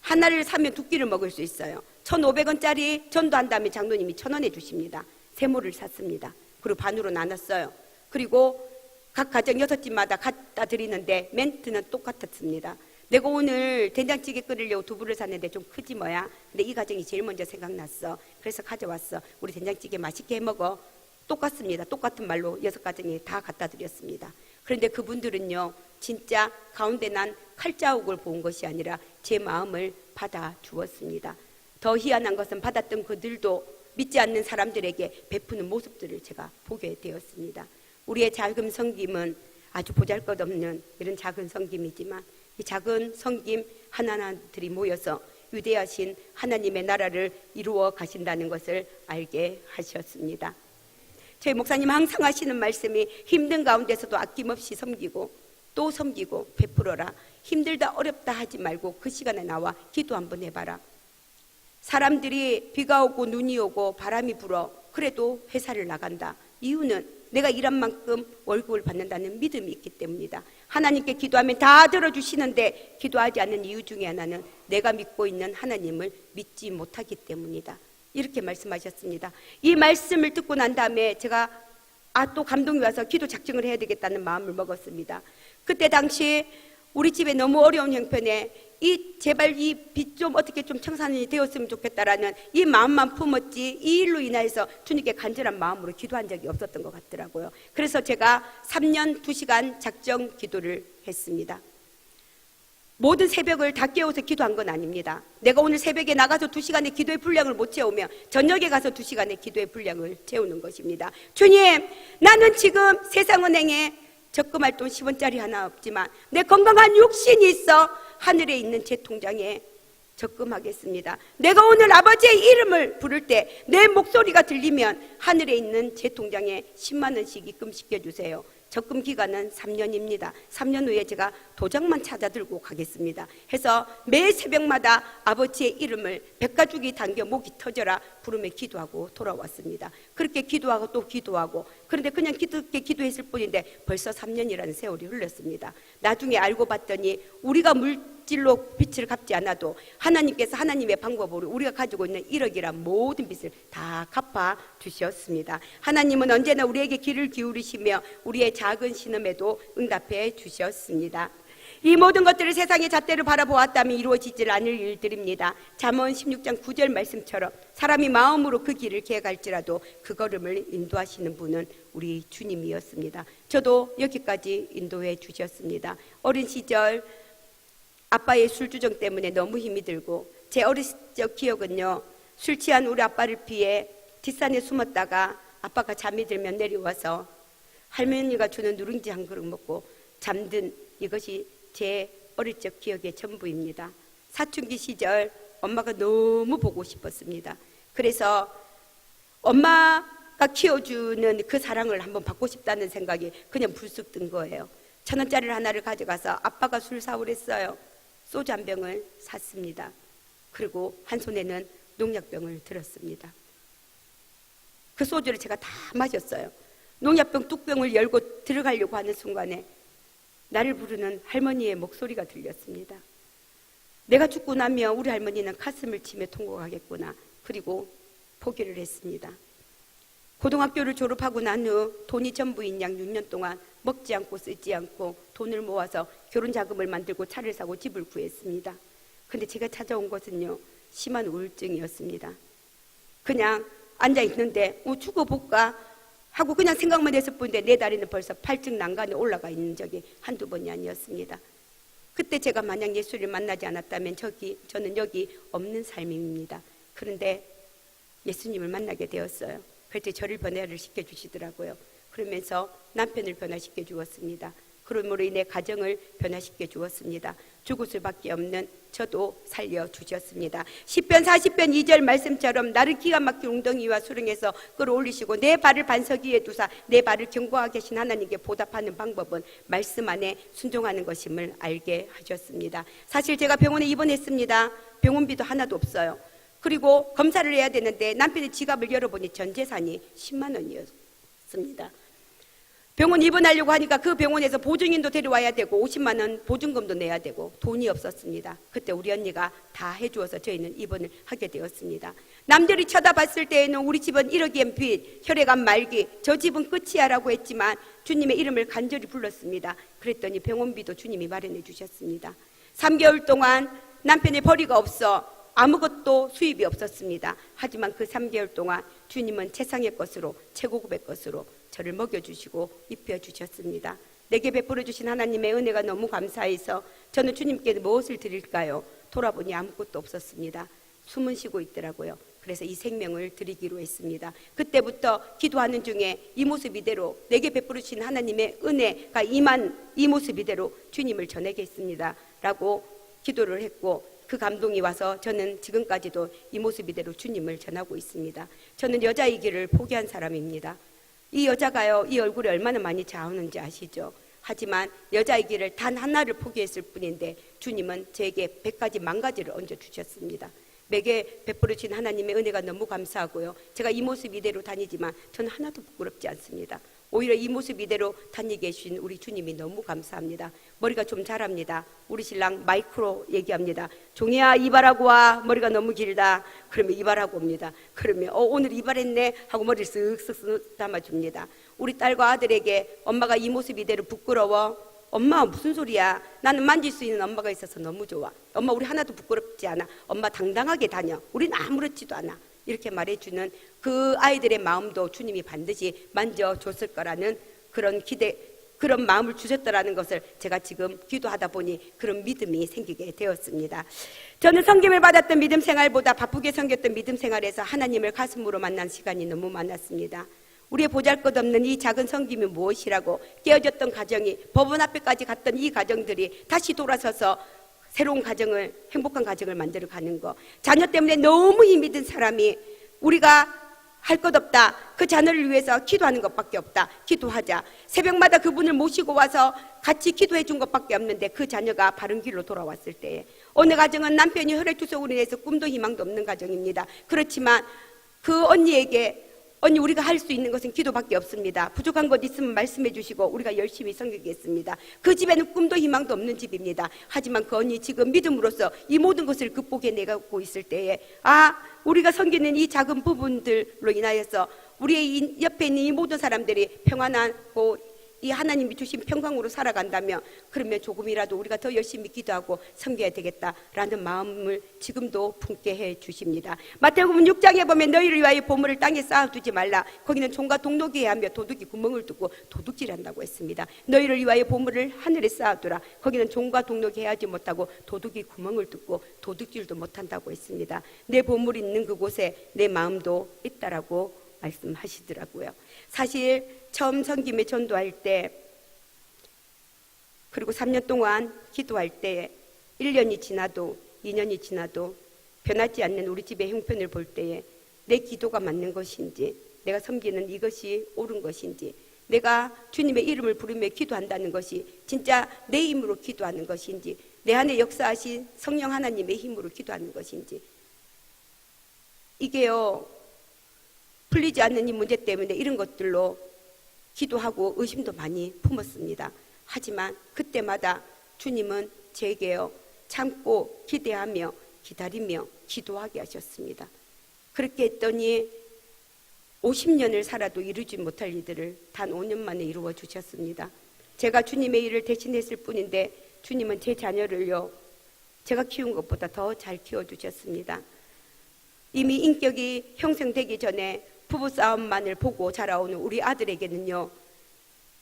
하나를 사면 2끼를 먹을 수 있어요. 1,500원짜리 전도한 다음에 장로님이 1,000원에 주십니다. 세모를 샀습니다. 그리고 반으로 나눴어요. 그리고 각 가정 6집마다 갖다 드리는데 멘트는 똑같았습니다. 내가 오늘 된장찌개 끓이려고 두부를 샀는데 좀 크지 뭐야. 근데 이 가정이 제일 먼저 생각났어. 그래서 가져왔어. 우리 된장찌개 맛있게 해먹어. 똑같습니다. 똑같은 말로 6가정에 다 갖다 드렸습니다. 그런데 그분들은요 진짜 가운데 난 칼자국을 본 것이 아니라 제 마음을 받아 주었습니다. 더 희한한 것은 받았던 그들도 믿지 않는 사람들에게 베푸는 모습들을 제가 보게 되었습니다. 우리의 작은 섬김은 아주 보잘것없는 이런 작은 섬김이지만 이 작은 섬김 하나하나들이 모여서 위대하신 하나님의 나라를 이루어 가신다는 것을 알게 하셨습니다. 저희 목사님 항상 하시는 말씀이 힘든 가운데서도 아낌없이 섬기고 또 섬기고 베풀어라. 힘들다 어렵다 하지 말고 그 시간에 나와 기도 한번 해봐라. 사람들이 비가 오고 눈이 오고 바람이 불어 그래도 회사를 나간다. 이유는 내가 일한 만큼 월급을 받는다는 믿음이 있기 때문이다. 하나님께 기도하면 다 들어주시는데 기도하지 않는 이유 중에 하나는 내가 믿고 있는 하나님을 믿지 못하기 때문이다. 이렇게 말씀하셨습니다. 이 말씀을 듣고 난 다음에 제가 또 감동이 와서 기도 작정을 해야 되겠다는 마음을 먹었습니다. 그때 당시 우리 집에 너무 어려운 형편에 제발 이 빚 좀 어떻게 좀 청산이 되었으면 좋겠다라는 이 마음만 품었지 이 일로 인하여서 주님께 간절한 마음으로 기도한 적이 없었던 것 같더라고요. 그래서 제가 3년 2시간 작정 기도를 했습니다. 모든 새벽을 다 깨워서 기도한 건 아닙니다. 내가 오늘 새벽에 나가서 2시간의 기도의 분량을 못 채우면 저녁에 가서 2시간의 기도의 분량을 채우는 것입니다. 주님, 나는 지금 세상은행에 적금할 돈 10원짜리 하나 없지만 내 건강한 육신이 있어 하늘에 있는 제 통장에 적금하겠습니다. 내가 오늘 아버지의 이름을 부를 때 내 목소리가 들리면 하늘에 있는 제 통장에 10만 원씩 입금시켜 주세요. 적금 기간은 3년입니다. 3년 후에 제가 도장만 찾아 들고 가겠습니다. 해서 매 새벽마다 아버지의 이름을 백가죽이 당겨 목이 터져라 부르며 기도하고 돌아왔습니다. 그렇게 기도하고 또 기도하고 그런데 그냥 기도했을 뿐인데 벌써 3년이라는 세월이 흘렀습니다. 나중에 알고 봤더니 우리가 물질로 빚을 갚지 않아도 하나님께서 하나님의 방법으로 우리가 가지고 있는 1억이란 모든 빚을 다 갚아 주셨습니다. 하나님은 언제나 우리에게 귀를 기울이시며 우리의 작은 신음에도 응답해 주셨습니다. 이 모든 것들을 세상의 잣대로 바라보았다면 이루어지질 않을 일들입니다. 잠언 16장 9절 말씀처럼 사람이 마음으로 그 길을 계획할지라도 그 걸음을 인도하시는 분은 우리 주님이었습니다. 저도 여기까지 인도해 주셨습니다. 어린 시절 아빠의 술주정 때문에 너무 힘이 들고 제 어렸을 적 기억은요, 술 취한 우리 아빠를 피해 뒷산에 숨었다가 아빠가 잠이 들면 내려와서 할머니가 주는 누룽지 한 그릇 먹고 잠든 이것이 제 어릴 적 기억의 전부입니다. 사춘기 시절 엄마가 너무 보고 싶었습니다. 그래서 엄마가 키워주는 그 사랑을 한번 받고 싶다는 생각이 그냥 불쑥 든 거예요. 1,000원짜리 하나를 가져가서 아빠가 술 사오랬어요. 소주 한 병을 샀습니다. 그리고 한 손에는 농약병을 들었습니다. 그 소주를 제가 다 마셨어요. 농약병 뚝병을 열고 들어가려고 하는 순간에 나를 부르는 할머니의 목소리가 들렸습니다. 내가 죽고 나면 우리 할머니는 가슴을 치며 통곡하겠구나. 그리고 포기를 했습니다. 고등학교를 졸업하고 난 후 돈이 전부인 양 6년 동안 먹지 않고 쓰지 않고 돈을 모아서 결혼 자금을 만들고 차를 사고 집을 구했습니다. 근데 제가 찾아온 것은요, 심한 우울증이었습니다. 그냥 앉아있는데 죽어볼까 하고 그냥 생각만 했을 뿐인데 내 다리는 벌써 8층 난간에 올라가 있는 적이 한두 번이 아니었습니다. 그때 제가 만약 예수를 만나지 않았다면 저는 여기 없는 삶입니다. 그런데 예수님을 만나게 되었어요. 그때 저를 변화를 시켜주시더라고요. 그러면서 남편을 변화시켜 주었습니다. 그러므로 인해 가정을 변화시켜 주었습니다. 죽을 수밖에 없는 저도 살려주셨습니다. 시편 40편 2절 말씀처럼 나를 기가 막힌 웅덩이와 수렁에서 끌어올리시고 내 발을 반석 위에 두사 내 발을 견고하게 하신 하나님께 보답하는 방법은 말씀 안에 순종하는 것임을 알게 하셨습니다. 사실 제가 병원에 입원했습니다. 병원비도 하나도 없어요. 그리고 검사를 해야 되는데 남편의 지갑을 열어보니 전 재산이 10만 원이었습니다. 병원 입원하려고 하니까 그 병원에서 보증인도 데려와야 되고 50만 원 보증금도 내야 되고 돈이 없었습니다. 그때 우리 언니가 다 해주어서 저희는 입원을 하게 되었습니다. 남들이 쳐다봤을 때에는 우리 집은 1억엔 빚, 혈액암 말기, 저 집은 끝이야 라고 했지만 주님의 이름을 간절히 불렀습니다. 그랬더니 병원비도 주님이 마련해 주셨습니다. 3개월 동안 남편의 벌이가 없어 아무것도 수입이 없었습니다. 하지만 그 3개월 동안 주님은 최상의 것으로 최고급의 것으로 저를 먹여주시고 입혀주셨습니다. 내게 베풀어 주신 하나님의 은혜가 너무 감사해서 저는 주님께 무엇을 드릴까요? 돌아보니 아무것도 없었습니다. 숨은 쉬고 있더라고요. 그래서 이 생명을 드리기로 했습니다. 그때부터 기도하는 중에 이 모습 이대로 내게 베풀어 주신 하나님의 은혜가 임한 이 모습 이대로 주님을 전하겠습니다 라고 기도를 했고 그 감동이 와서 저는 지금까지도 이 모습 이대로 주님을 전하고 있습니다. 저는 여자이기를 포기한 사람입니다. 이 여자가요, 이 얼굴이 얼마나 많이 좌우는지 아시죠? 하지만 여자이기를 단 하나를 포기했을 뿐인데 주님은 제게 100가지 만가지를 얹어주셨습니다. 내게 베풀어 주신 하나님의 은혜가 너무 감사하고요. 제가 이 모습 이대로 다니지만 저는 하나도 부끄럽지 않습니다. 오히려 이 모습 이대로 다니게 해주신 우리 주님이 너무 감사합니다. 머리가 좀 자랍니다. 우리 신랑 마이크로 얘기합니다. 종이야 이발하고 와. 머리가 너무 길다. 그러면 이발하고 옵니다. 그러면 오늘 이발했네 하고 머리를 쓱쓱쓱 담아줍니다. 우리 딸과 아들에게 엄마가 이 모습 이대로 부끄러워? 엄마 무슨 소리야? 나는 만질 수 있는 엄마가 있어서 너무 좋아. 엄마 우리 하나도 부끄럽지 않아. 엄마 당당하게 다녀. 우리는 아무렇지도 않아. 이렇게 말해주는 그 아이들의 마음도 주님이 반드시 만져줬을 거라는 그런 마음을 주셨다라는 것을 제가 지금 기도하다 보니 그런 믿음이 생기게 되었습니다. 저는 섬김을 받았던 믿음 생활보다 바쁘게 섬겼던 믿음 생활에서 하나님을 가슴으로 만난 시간이 너무 많았습니다. 우리의 보잘것없는 이 작은 섬김이 무엇이라고 깨어졌던 가정이 법원 앞에까지 갔던 이 가정들이 다시 돌아서서 새로운 가정을, 행복한 가정을 만들어 가는 거. 자녀 때문에 너무 힘이 든 사람이 우리가 할 것 없다. 그 자녀를 위해서 기도하는 것밖에 없다. 기도하자. 새벽마다 그분을 모시고 와서 같이 기도해 준 것밖에 없는데 그 자녀가 바른 길로 돌아왔을 때에 어느 가정은 남편이 혈액투석으로 인해서 꿈도 희망도 없는 가정입니다. 그렇지만 그 언니에게 언니 우리가 할 수 있는 것은 기도밖에 없습니다. 부족한 것 있으면 말씀해 주시고 우리가 열심히 섬기겠습니다. 그 집에는 꿈도 희망도 없는 집입니다. 하지만 그 언니 지금 믿음으로써 이 모든 것을 극복해 내가고 있을 때에 우리가 섬기는 이 작은 부분들로 인하여서 우리의 옆에 있는 이 모든 사람들이 평안하고 이 하나님이 주신 평강으로 살아간다면 그러면 조금이라도 우리가 더 열심히 기도하고 섬겨야 되겠다라는 마음을 지금도 품게 해 주십니다. 마태복음 6장에 보면 너희를 위하여 보물을 땅에 쌓아두지 말라. 거기는 종과 동록이 하며 도둑이 구멍을 뚫고 도둑질한다고 했습니다. 너희를 위하여 보물을 하늘에 쌓아두라. 거기는 종과 동록이 해하지 못하고 도둑이 구멍을 뚫고 도둑질도 못한다고 했습니다. 내 보물이 있는 그곳에 내 마음도 있다라고 말씀하시더라고요. 사실 처음 섬김에 전도할 때 그리고 3년 동안 기도할 때 1년이 지나도 2년이 지나도 변하지 않는 우리 집의 형편을 볼 때에 내 기도가 맞는 것인지 내가 섬기는 이것이 옳은 것인지 내가 주님의 이름을 부르며 기도한다는 것이 진짜 내 힘으로 기도하는 것인지 내 안에 역사하신 성령 하나님의 힘으로 기도하는 것인지, 이게요 풀리지 않는 이 문제 때문에 이런 것들로 기도하고 의심도 많이 품었습니다. 하지만 그때마다 주님은 제게요 참고 기대하며 기다리며 기도하게 하셨습니다. 그렇게 했더니 50년을 살아도 이루지 못할 일들을 단 5년 만에 이루어 주셨습니다. 제가 주님의 일을 대신했을 뿐인데 주님은 제 자녀를요 제가 키운 것보다 더 잘 키워주셨습니다. 이미 인격이 형성되기 전에 부부싸움만을 보고 자라오는 우리 아들에게는요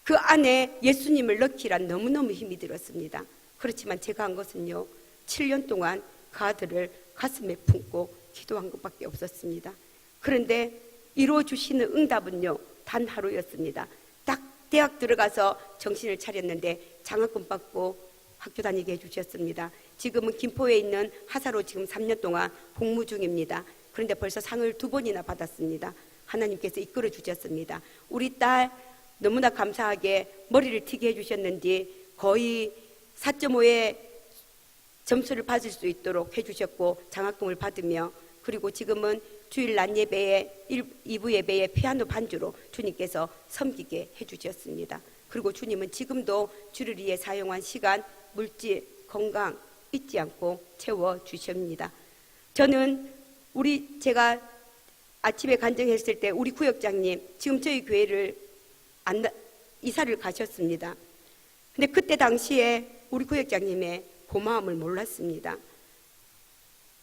그 안에 예수님을 넣기란 너무너무 힘이 들었습니다. 그렇지만 제가 한 것은요 7년 동안 그 아들을 가슴에 품고 기도한 것밖에 없었습니다. 그런데 이루어주시는 응답은요 단 하루였습니다. 딱 대학 들어가서 정신을 차렸는데 장학금 받고 학교 다니게 해주셨습니다. 지금은 김포에 있는 하사로 지금 3년 동안 복무 중입니다. 그런데 벌써 상을 2번이나 받았습니다. 하나님께서 이끌어 주셨습니다. 우리 딸 너무나 감사하게 머리를 튀게 해주셨는지 거의 4.5의 점수를 받을 수 있도록 해주셨고 장학금을 받으며, 그리고 지금은 주일 낮 예배에 2부 예배에 피아노 반주로 주님께서 섬기게 해주셨습니다. 그리고 주님은 지금도 주를 위해 사용한 시간, 물질, 건강 잊지 않고 채워주십니다. 저는 제가 아침에 간증했을 때 우리 구역장님 지금 저희 교회를 이사를 가셨습니다. 근데 그때 당시에 우리 구역장님의 고마움을 몰랐습니다.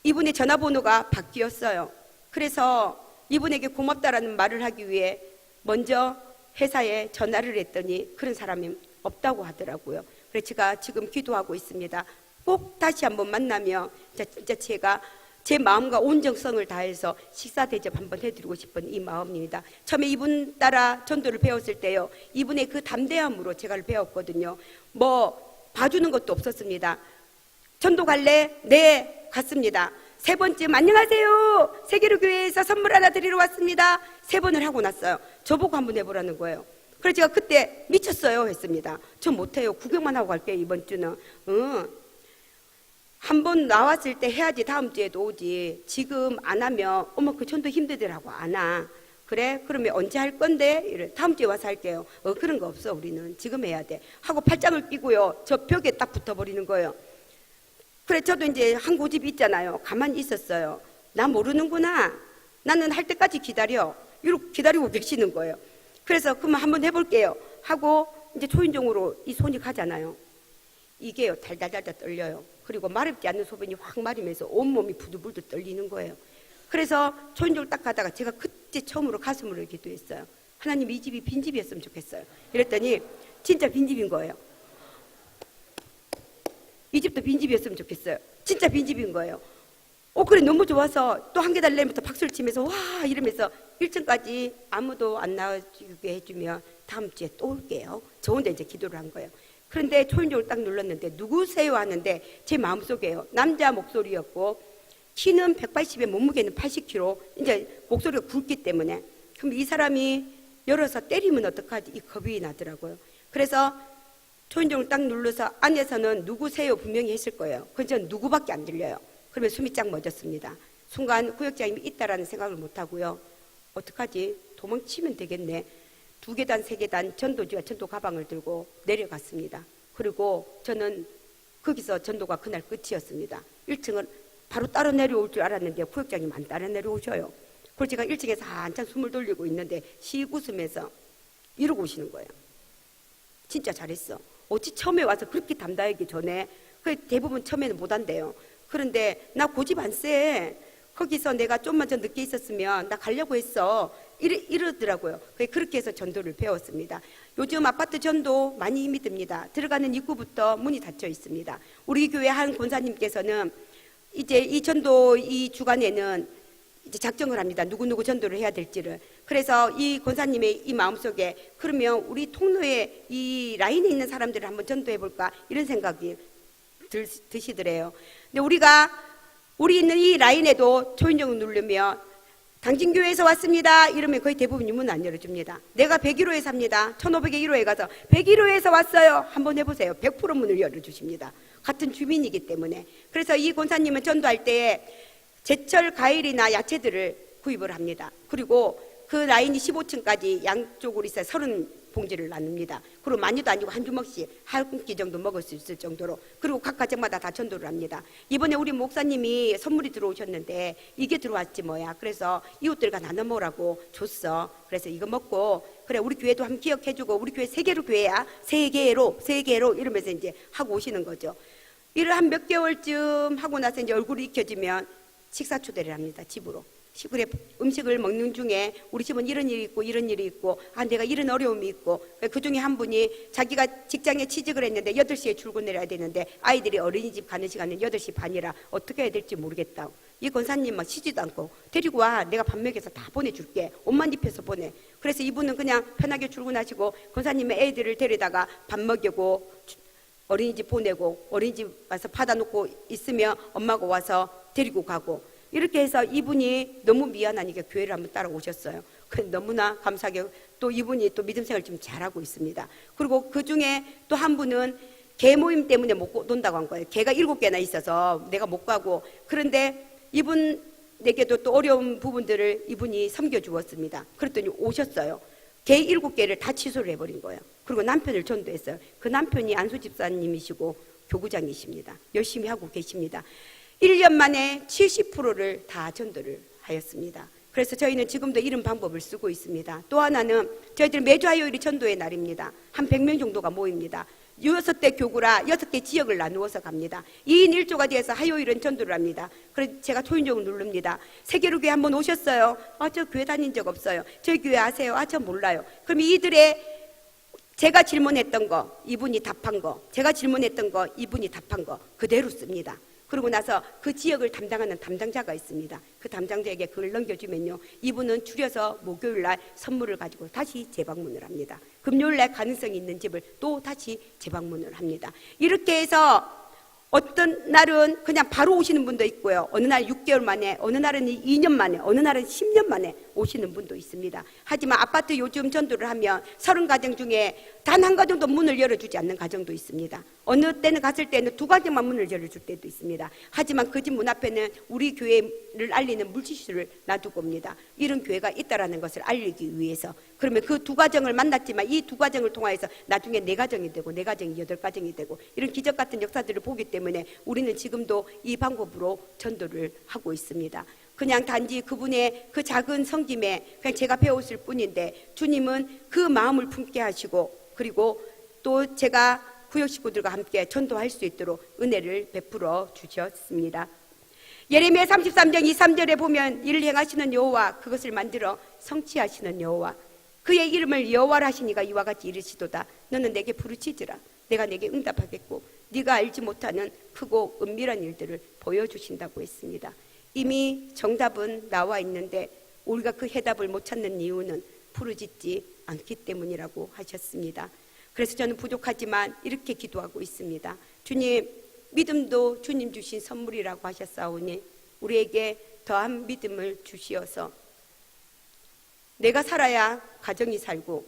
이분의 전화번호가 바뀌었어요. 그래서 이분에게 고맙다라는 말을 하기 위해 먼저 회사에 전화를 했더니 그런 사람이 없다고 하더라고요. 그래서 제가 지금 기도하고 있습니다. 꼭 다시 한번 만나면 진짜 제가 제 마음과 온 정성을 다해서 식사 대접 한번 해드리고 싶은 이 마음입니다. 처음에 이분 따라 전도를 배웠을 때요 이분의 그 담대함으로 제가 배웠거든요. 뭐 봐주는 것도 없었습니다. 전도 갈래? 네, 갔습니다. 3번쯤 안녕하세요, 세계로 교회에서 선물 하나 드리러 왔습니다. 3번을 하고 났어요. 저보고 한번 해보라는 거예요. 그래서 제가 그때 미쳤어요 했습니다. 저 못해요, 구경만 하고 갈게요 이번 주는. 한 번 나왔을 때 해야지 다음 주에도 오지. 지금 안 하면 어머 그 전도 힘들더라고 안 와. 그래? 그러면 언제 할 건데? 이래. 다음 주에 와서 할게요. 그런 거 없어, 우리는 지금 해야 돼 하고 팔짱을 끼고요 저 벽에 딱 붙어버리는 거예요. 그래 저도 이제 한 고집이 있잖아요. 가만히 있었어요. 나 모르는구나, 나는 할 때까지 기다려, 이렇게 기다리고 계시는 거예요. 그래서 그러면 한번 해볼게요 하고 이제 초인종으로 이 손이 가잖아요. 이게요 달달달달 떨려요. 그리고 마렵지 않는 소변이 확 마르면서 온몸이 부들부들 떨리는 거예요. 그래서 초인종을 딱 가다가 제가 그때 처음으로 가슴으로 기도했어요. 하나님 이 집이 빈집이었으면 좋겠어요. 이랬더니 진짜 빈집인 거예요. 이 집도 빈집이었으면 좋겠어요. 진짜 빈집인 거예요. 그래 너무 좋아서 또 한 개 달래면서 박수를 치면서 와 이러면서 1층까지 아무도 안 나와주게 해주면 다음 주에 또 올게요. 저 혼자 이제 기도를 한 거예요. 그런데 초인종을 딱 눌렀는데 누구세요 하는데 제 마음속에요 남자 목소리였고 키는 180에 몸무게는 80kg, 이제 목소리가 굵기 때문에 그럼 이 사람이 열어서 때리면 어떡하지, 이 겁이 나더라고요. 그래서 초인종을 딱 눌러서 안에서는 누구세요 분명히 했을 거예요. 그건 전 누구밖에 안 들려요. 그러면 숨이 쫙 멎었습니다. 순간 구역장님이 있다라는 생각을 못하고요 어떡하지, 도망치면 되겠네. 2계단 3계단 전도지와 전도 가방을 들고 내려갔습니다. 그리고 저는 거기서 전도가 그날 끝이었습니다. 1층은 바로 따라 내려올 줄 알았는데 구역장님 안 따라 내려오셔요. 그래서 제가 1층에서 한참 숨을 돌리고 있는데 씩 웃으면서 이러고 오시는 거예요. 진짜 잘했어. 어찌 처음에 와서 그렇게 담당하기 전에, 대부분 처음에는 못한대요. 그런데 나 고집 안 세. 거기서 내가 좀만 더 늦게 있었으면 나 가려고 했어. 이러더라고요. 그렇게 해서 전도를 배웠습니다. 요즘 아파트 전도 많이 힘이 듭니다. 들어가는 입구부터 문이 닫혀 있습니다. 우리 교회 한 권사님께서는 이제 이 전도 이 주간에는 이제 작정을 합니다. 누구누구 전도를 해야 될지를. 그래서 이 권사님의 이 마음속에 그러면 우리 통로에 이 라인에 있는 사람들을 한번 전도해 볼까 이런 생각이 드시더래요. 근데 우리 있는 이 라인에도 초인종을 누르면 당진교회에서 왔습니다 이러면 거의 대부분 문 안 열어줍니다. 내가 101호에 삽니다. 1501호에 가서 101호에서 왔어요 한번 해보세요. 100% 문을 열어주십니다. 같은 주민이기 때문에. 그래서 이 권사님은 전도할 때 제철 과일이나 야채들을 구입을 합니다. 그리고 그 라인이 15층까지 양쪽으로 있어요. 30봉지를 나눕니다. 그리고 많이도 아니고 한 주먹씩 한 끼 정도 먹을 수 있을 정도로. 그리고 각 가정마다 다 전도를 합니다. 이번에 우리 목사님이 선물이 들어오셨는데 이게 들어왔지 뭐야. 그래서 이웃들과 나눠 먹으라고 줬어. 그래서 이거 먹고 그래 우리 교회도 한번 기억해주고 우리 교회 3개로 교회야. 3개로 이러면서 이제 하고 오시는 거죠. 일을 한 몇 개월쯤 하고 나서 이제 얼굴이 익혀지면 식사 초대를 합니다. 집으로. 그래 음식을 먹는 중에 우리 집은 이런 일이 있고 이런 일이 있고 내가 이런 어려움이 있고 그 중에 한 분이 자기가 직장에 취직을 했는데 8시에 출근을 해야 되는데 아이들이 어린이집 가는 시간은 8시 반이라 어떻게 해야 될지 모르겠다. 이 권사님 막 쉬지도 않고 데리고 와 내가 밥 먹여서 다 보내줄게. 옷만 입혀서 보내. 그래서 이분은 그냥 편하게 출근하시고 권사님의 애들을 데려다가 밥 먹이고 어린이집 보내고 어린이집 와서 받아놓고 있으면 엄마가 와서 데리고 가고 이렇게 해서 이분이 너무 미안하니까 교회를 한번 따라오셨어요. 너무나 감사하게 또 이분이 또 믿음 생활을 좀 잘하고 있습니다. 그리고 그 중에 또 한 분은 개 모임 때문에 못 논다고 한 거예요. 개가 7개나 있어서 내가 못 가고 그런데 이분에게도 또 어려운 부분들을 이분이 섬겨주었습니다. 그랬더니 오셨어요. 개 7개를 다 취소를 해버린 거예요. 그리고 남편을 전도했어요. 그 남편이 안수 집사님이시고 교구장이십니다. 열심히 하고 계십니다. 1년 만에 70%를 다 전도를 하였습니다. 그래서 저희는 지금도 이런 방법을 쓰고 있습니다. 또 하나는 저희들 매주 화요일이 전도의 날입니다. 한 100명 정도가 모입니다. 6대 교구라 6개 지역을 나누어서 갑니다. 2인 1조가 돼서 화요일은 전도를 합니다. 그래서 제가 초인종을 누릅니다. 세계로 교회 한번 오셨어요? 저 교회 다닌 적 없어요. 저희 교회 아세요? 저 몰라요. 그럼 이들의 제가 질문했던 거 이분이 답한 거, 제가 질문했던 거 이분이 답한 거 그대로 씁니다. 그러고 나서 그 지역을 담당하는 담당자가 있습니다. 그 담당자에게 그걸 넘겨주면요 이분은 줄여서 목요일날 선물을 가지고 다시 재방문을 합니다. 금요일날 가능성이 있는 집을 또 다시 재방문을 합니다. 이렇게 해서 어떤 날은 그냥 바로 오시는 분도 있고요. 어느 날 6개월 만에, 어느 날은 2년 만에, 어느 날은 10년 만에 오시는 분도 있습니다. 하지만 아파트 요즘 전도를 하면 30가정 중에 단 한 가정도 문을 열어주지 않는 가정도 있습니다. 어느 때는 갔을 때는 2가정만 문을 열어줄 때도 있습니다. 하지만 그 집 문 앞에는 우리 교회를 알리는 물티슈를 놔두고 옵니다. 이런 교회가 있다라는 것을 알리기 위해서. 그러면 그 2가정을 만났지만 이 2가정을 통하여서 나중에 4가정이 되고 4가정이 8가정이 되고 이런 기적 같은 역사들을 보기 때문에 우리는 지금도 이 방법으로 전도를 하고 있습니다. 그냥 단지 그분의 그 작은 섬김에 그냥 제가 배웠을 뿐인데 주님은 그 마음을 품게 하시고 그리고 또 제가 구역 식구들과 함께 전도할 수 있도록 은혜를 베풀어 주셨습니다. 예레미야 33장 2, 3절에 보면 이를 행하시는 여호와 그것을 만들어 성취하시는 여호와 그의 이름을 여호와라 하시니가 이와 같이 이르시도다. 너는 내게 부르짖으라. 내가 내게 응답하겠고 네가 알지 못하는 크고 은밀한 일들을 보여주신다고 했습니다. 이미 정답은 나와 있는데 우리가 그 해답을 못 찾는 이유는 부르짖지 않기 때문이라고 하셨습니다. 그래서 저는 부족하지만 이렇게 기도하고 있습니다. 주님, 믿음도 주님 주신 선물이라고 하셨사오니 우리에게 더한 믿음을 주시어서 내가 살아야 가정이 살고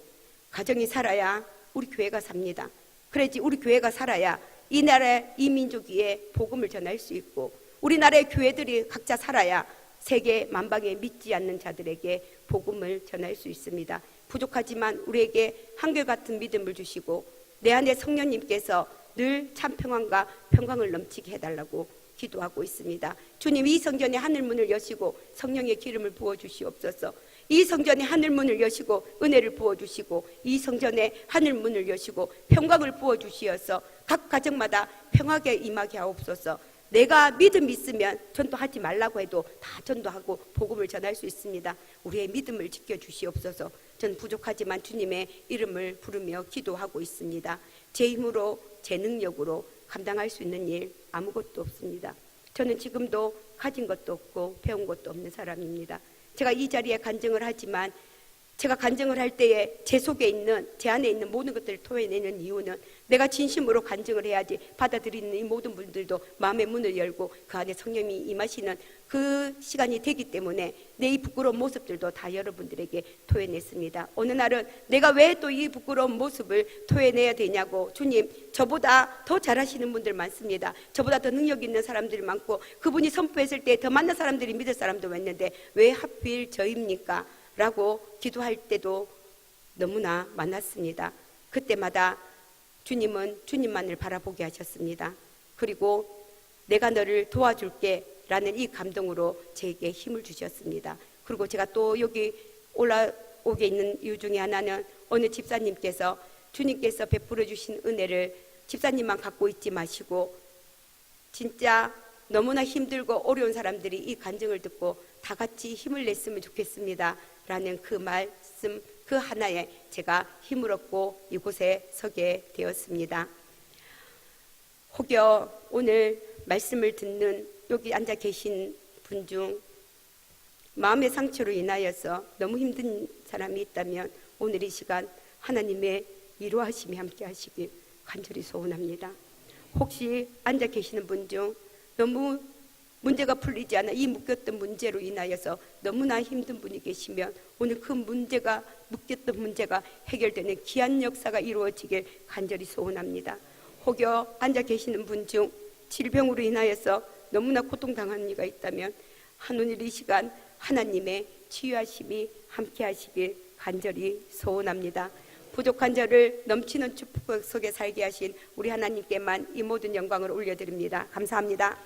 가정이 살아야 우리 교회가 삽니다. 그래야지 우리 교회가 살아야 이 나라 이 민족 위에 복음을 전할 수 있고 우리나라의 교회들이 각자 살아야 세계 만방에 믿지 않는 자들에게 복음을 전할 수 있습니다. 부족하지만 우리에게 한결같은 믿음을 주시고 내 안에 성령님께서 늘 참평안과 평강을 넘치게 해달라고 기도하고 있습니다. 주님, 이 성전에 하늘문을 여시고 성령의 기름을 부어주시옵소서. 이 성전에 하늘문을 여시고 은혜를 부어주시고 이 성전에 하늘문을 여시고 평강을 부어주시어서 각 가정마다 평하게 임하게 하옵소서. 내가 믿음 있으면 전도하지 말라고 해도 다 전도하고 복음을 전할 수 있습니다. 우리의 믿음을 지켜주시옵소서. 전 부족하지만 주님의 이름을 부르며 기도하고 있습니다. 제 힘으로 제 능력으로 감당할 수 있는 일 아무것도 없습니다. 저는 지금도 가진 것도 없고 배운 것도 없는 사람입니다. 제가 이 자리에 간증을 하지만 제가 간증을 할 때에 제 속에 있는, 제 안에 있는 모든 것들을 토해내는 이유는 내가 진심으로 간증을 해야지 받아들이는 이 모든 분들도 마음의 문을 열고 그 안에 성령이 임하시는 그 시간이 되기 때문에 내 이 부끄러운 모습들도 다 여러분들에게 토해냈습니다. 어느 날은 내가 왜 또 이 부끄러운 모습을 토해내야 되냐고, 주님, 저보다 더 잘하시는 분들 많습니다. 저보다 더 능력 있는 사람들이 많고 그분이 선포했을 때 더 많은 사람들이 믿을 사람도 많는데 왜 하필 저입니까? 라고 기도할 때도 너무나 많았습니다. 그때마다 주님은 주님만을 바라보게 하셨습니다. 그리고 내가 너를 도와줄게 라는 이 감동으로 제게 힘을 주셨습니다. 그리고 제가 또 여기 올라오게 있는 이유 중에 하나는 어느 집사님께서 주님께서 베풀어 주신 은혜를 집사님만 갖고 있지 마시고 진짜 너무나 힘들고 어려운 사람들이 이 간증을 듣고 다 같이 힘을 냈으면 좋겠습니다 라는 그 말씀 그 하나에 제가 힘을 얻고 이곳에 서게 되었습니다. 혹여 오늘 말씀을 듣는 여기 앉아 계신 분 중 마음의 상처로 인하여서 너무 힘든 사람이 있다면 오늘 이 시간 하나님의 위로하심이 함께 하시길 간절히 소원합니다. 혹시 앉아 계시는 분 중 너무 문제가 풀리지 않아 이 묶였던 문제로 인하여서 너무나 힘든 분이 계시면 오늘 그 문제가 묶였던 문제가 해결되는 귀한 역사가 이루어지길 간절히 소원합니다. 혹여 앉아 계시는 분 중 질병으로 인하여서 너무나 고통당하는 이가 있다면 오늘 이 시간 하나님의 치유하심이 함께 하시길 간절히 소원합니다. 부족한 저를 넘치는 축복 속에 살게 하신 우리 하나님께만 이 모든 영광을 올려드립니다. 감사합니다.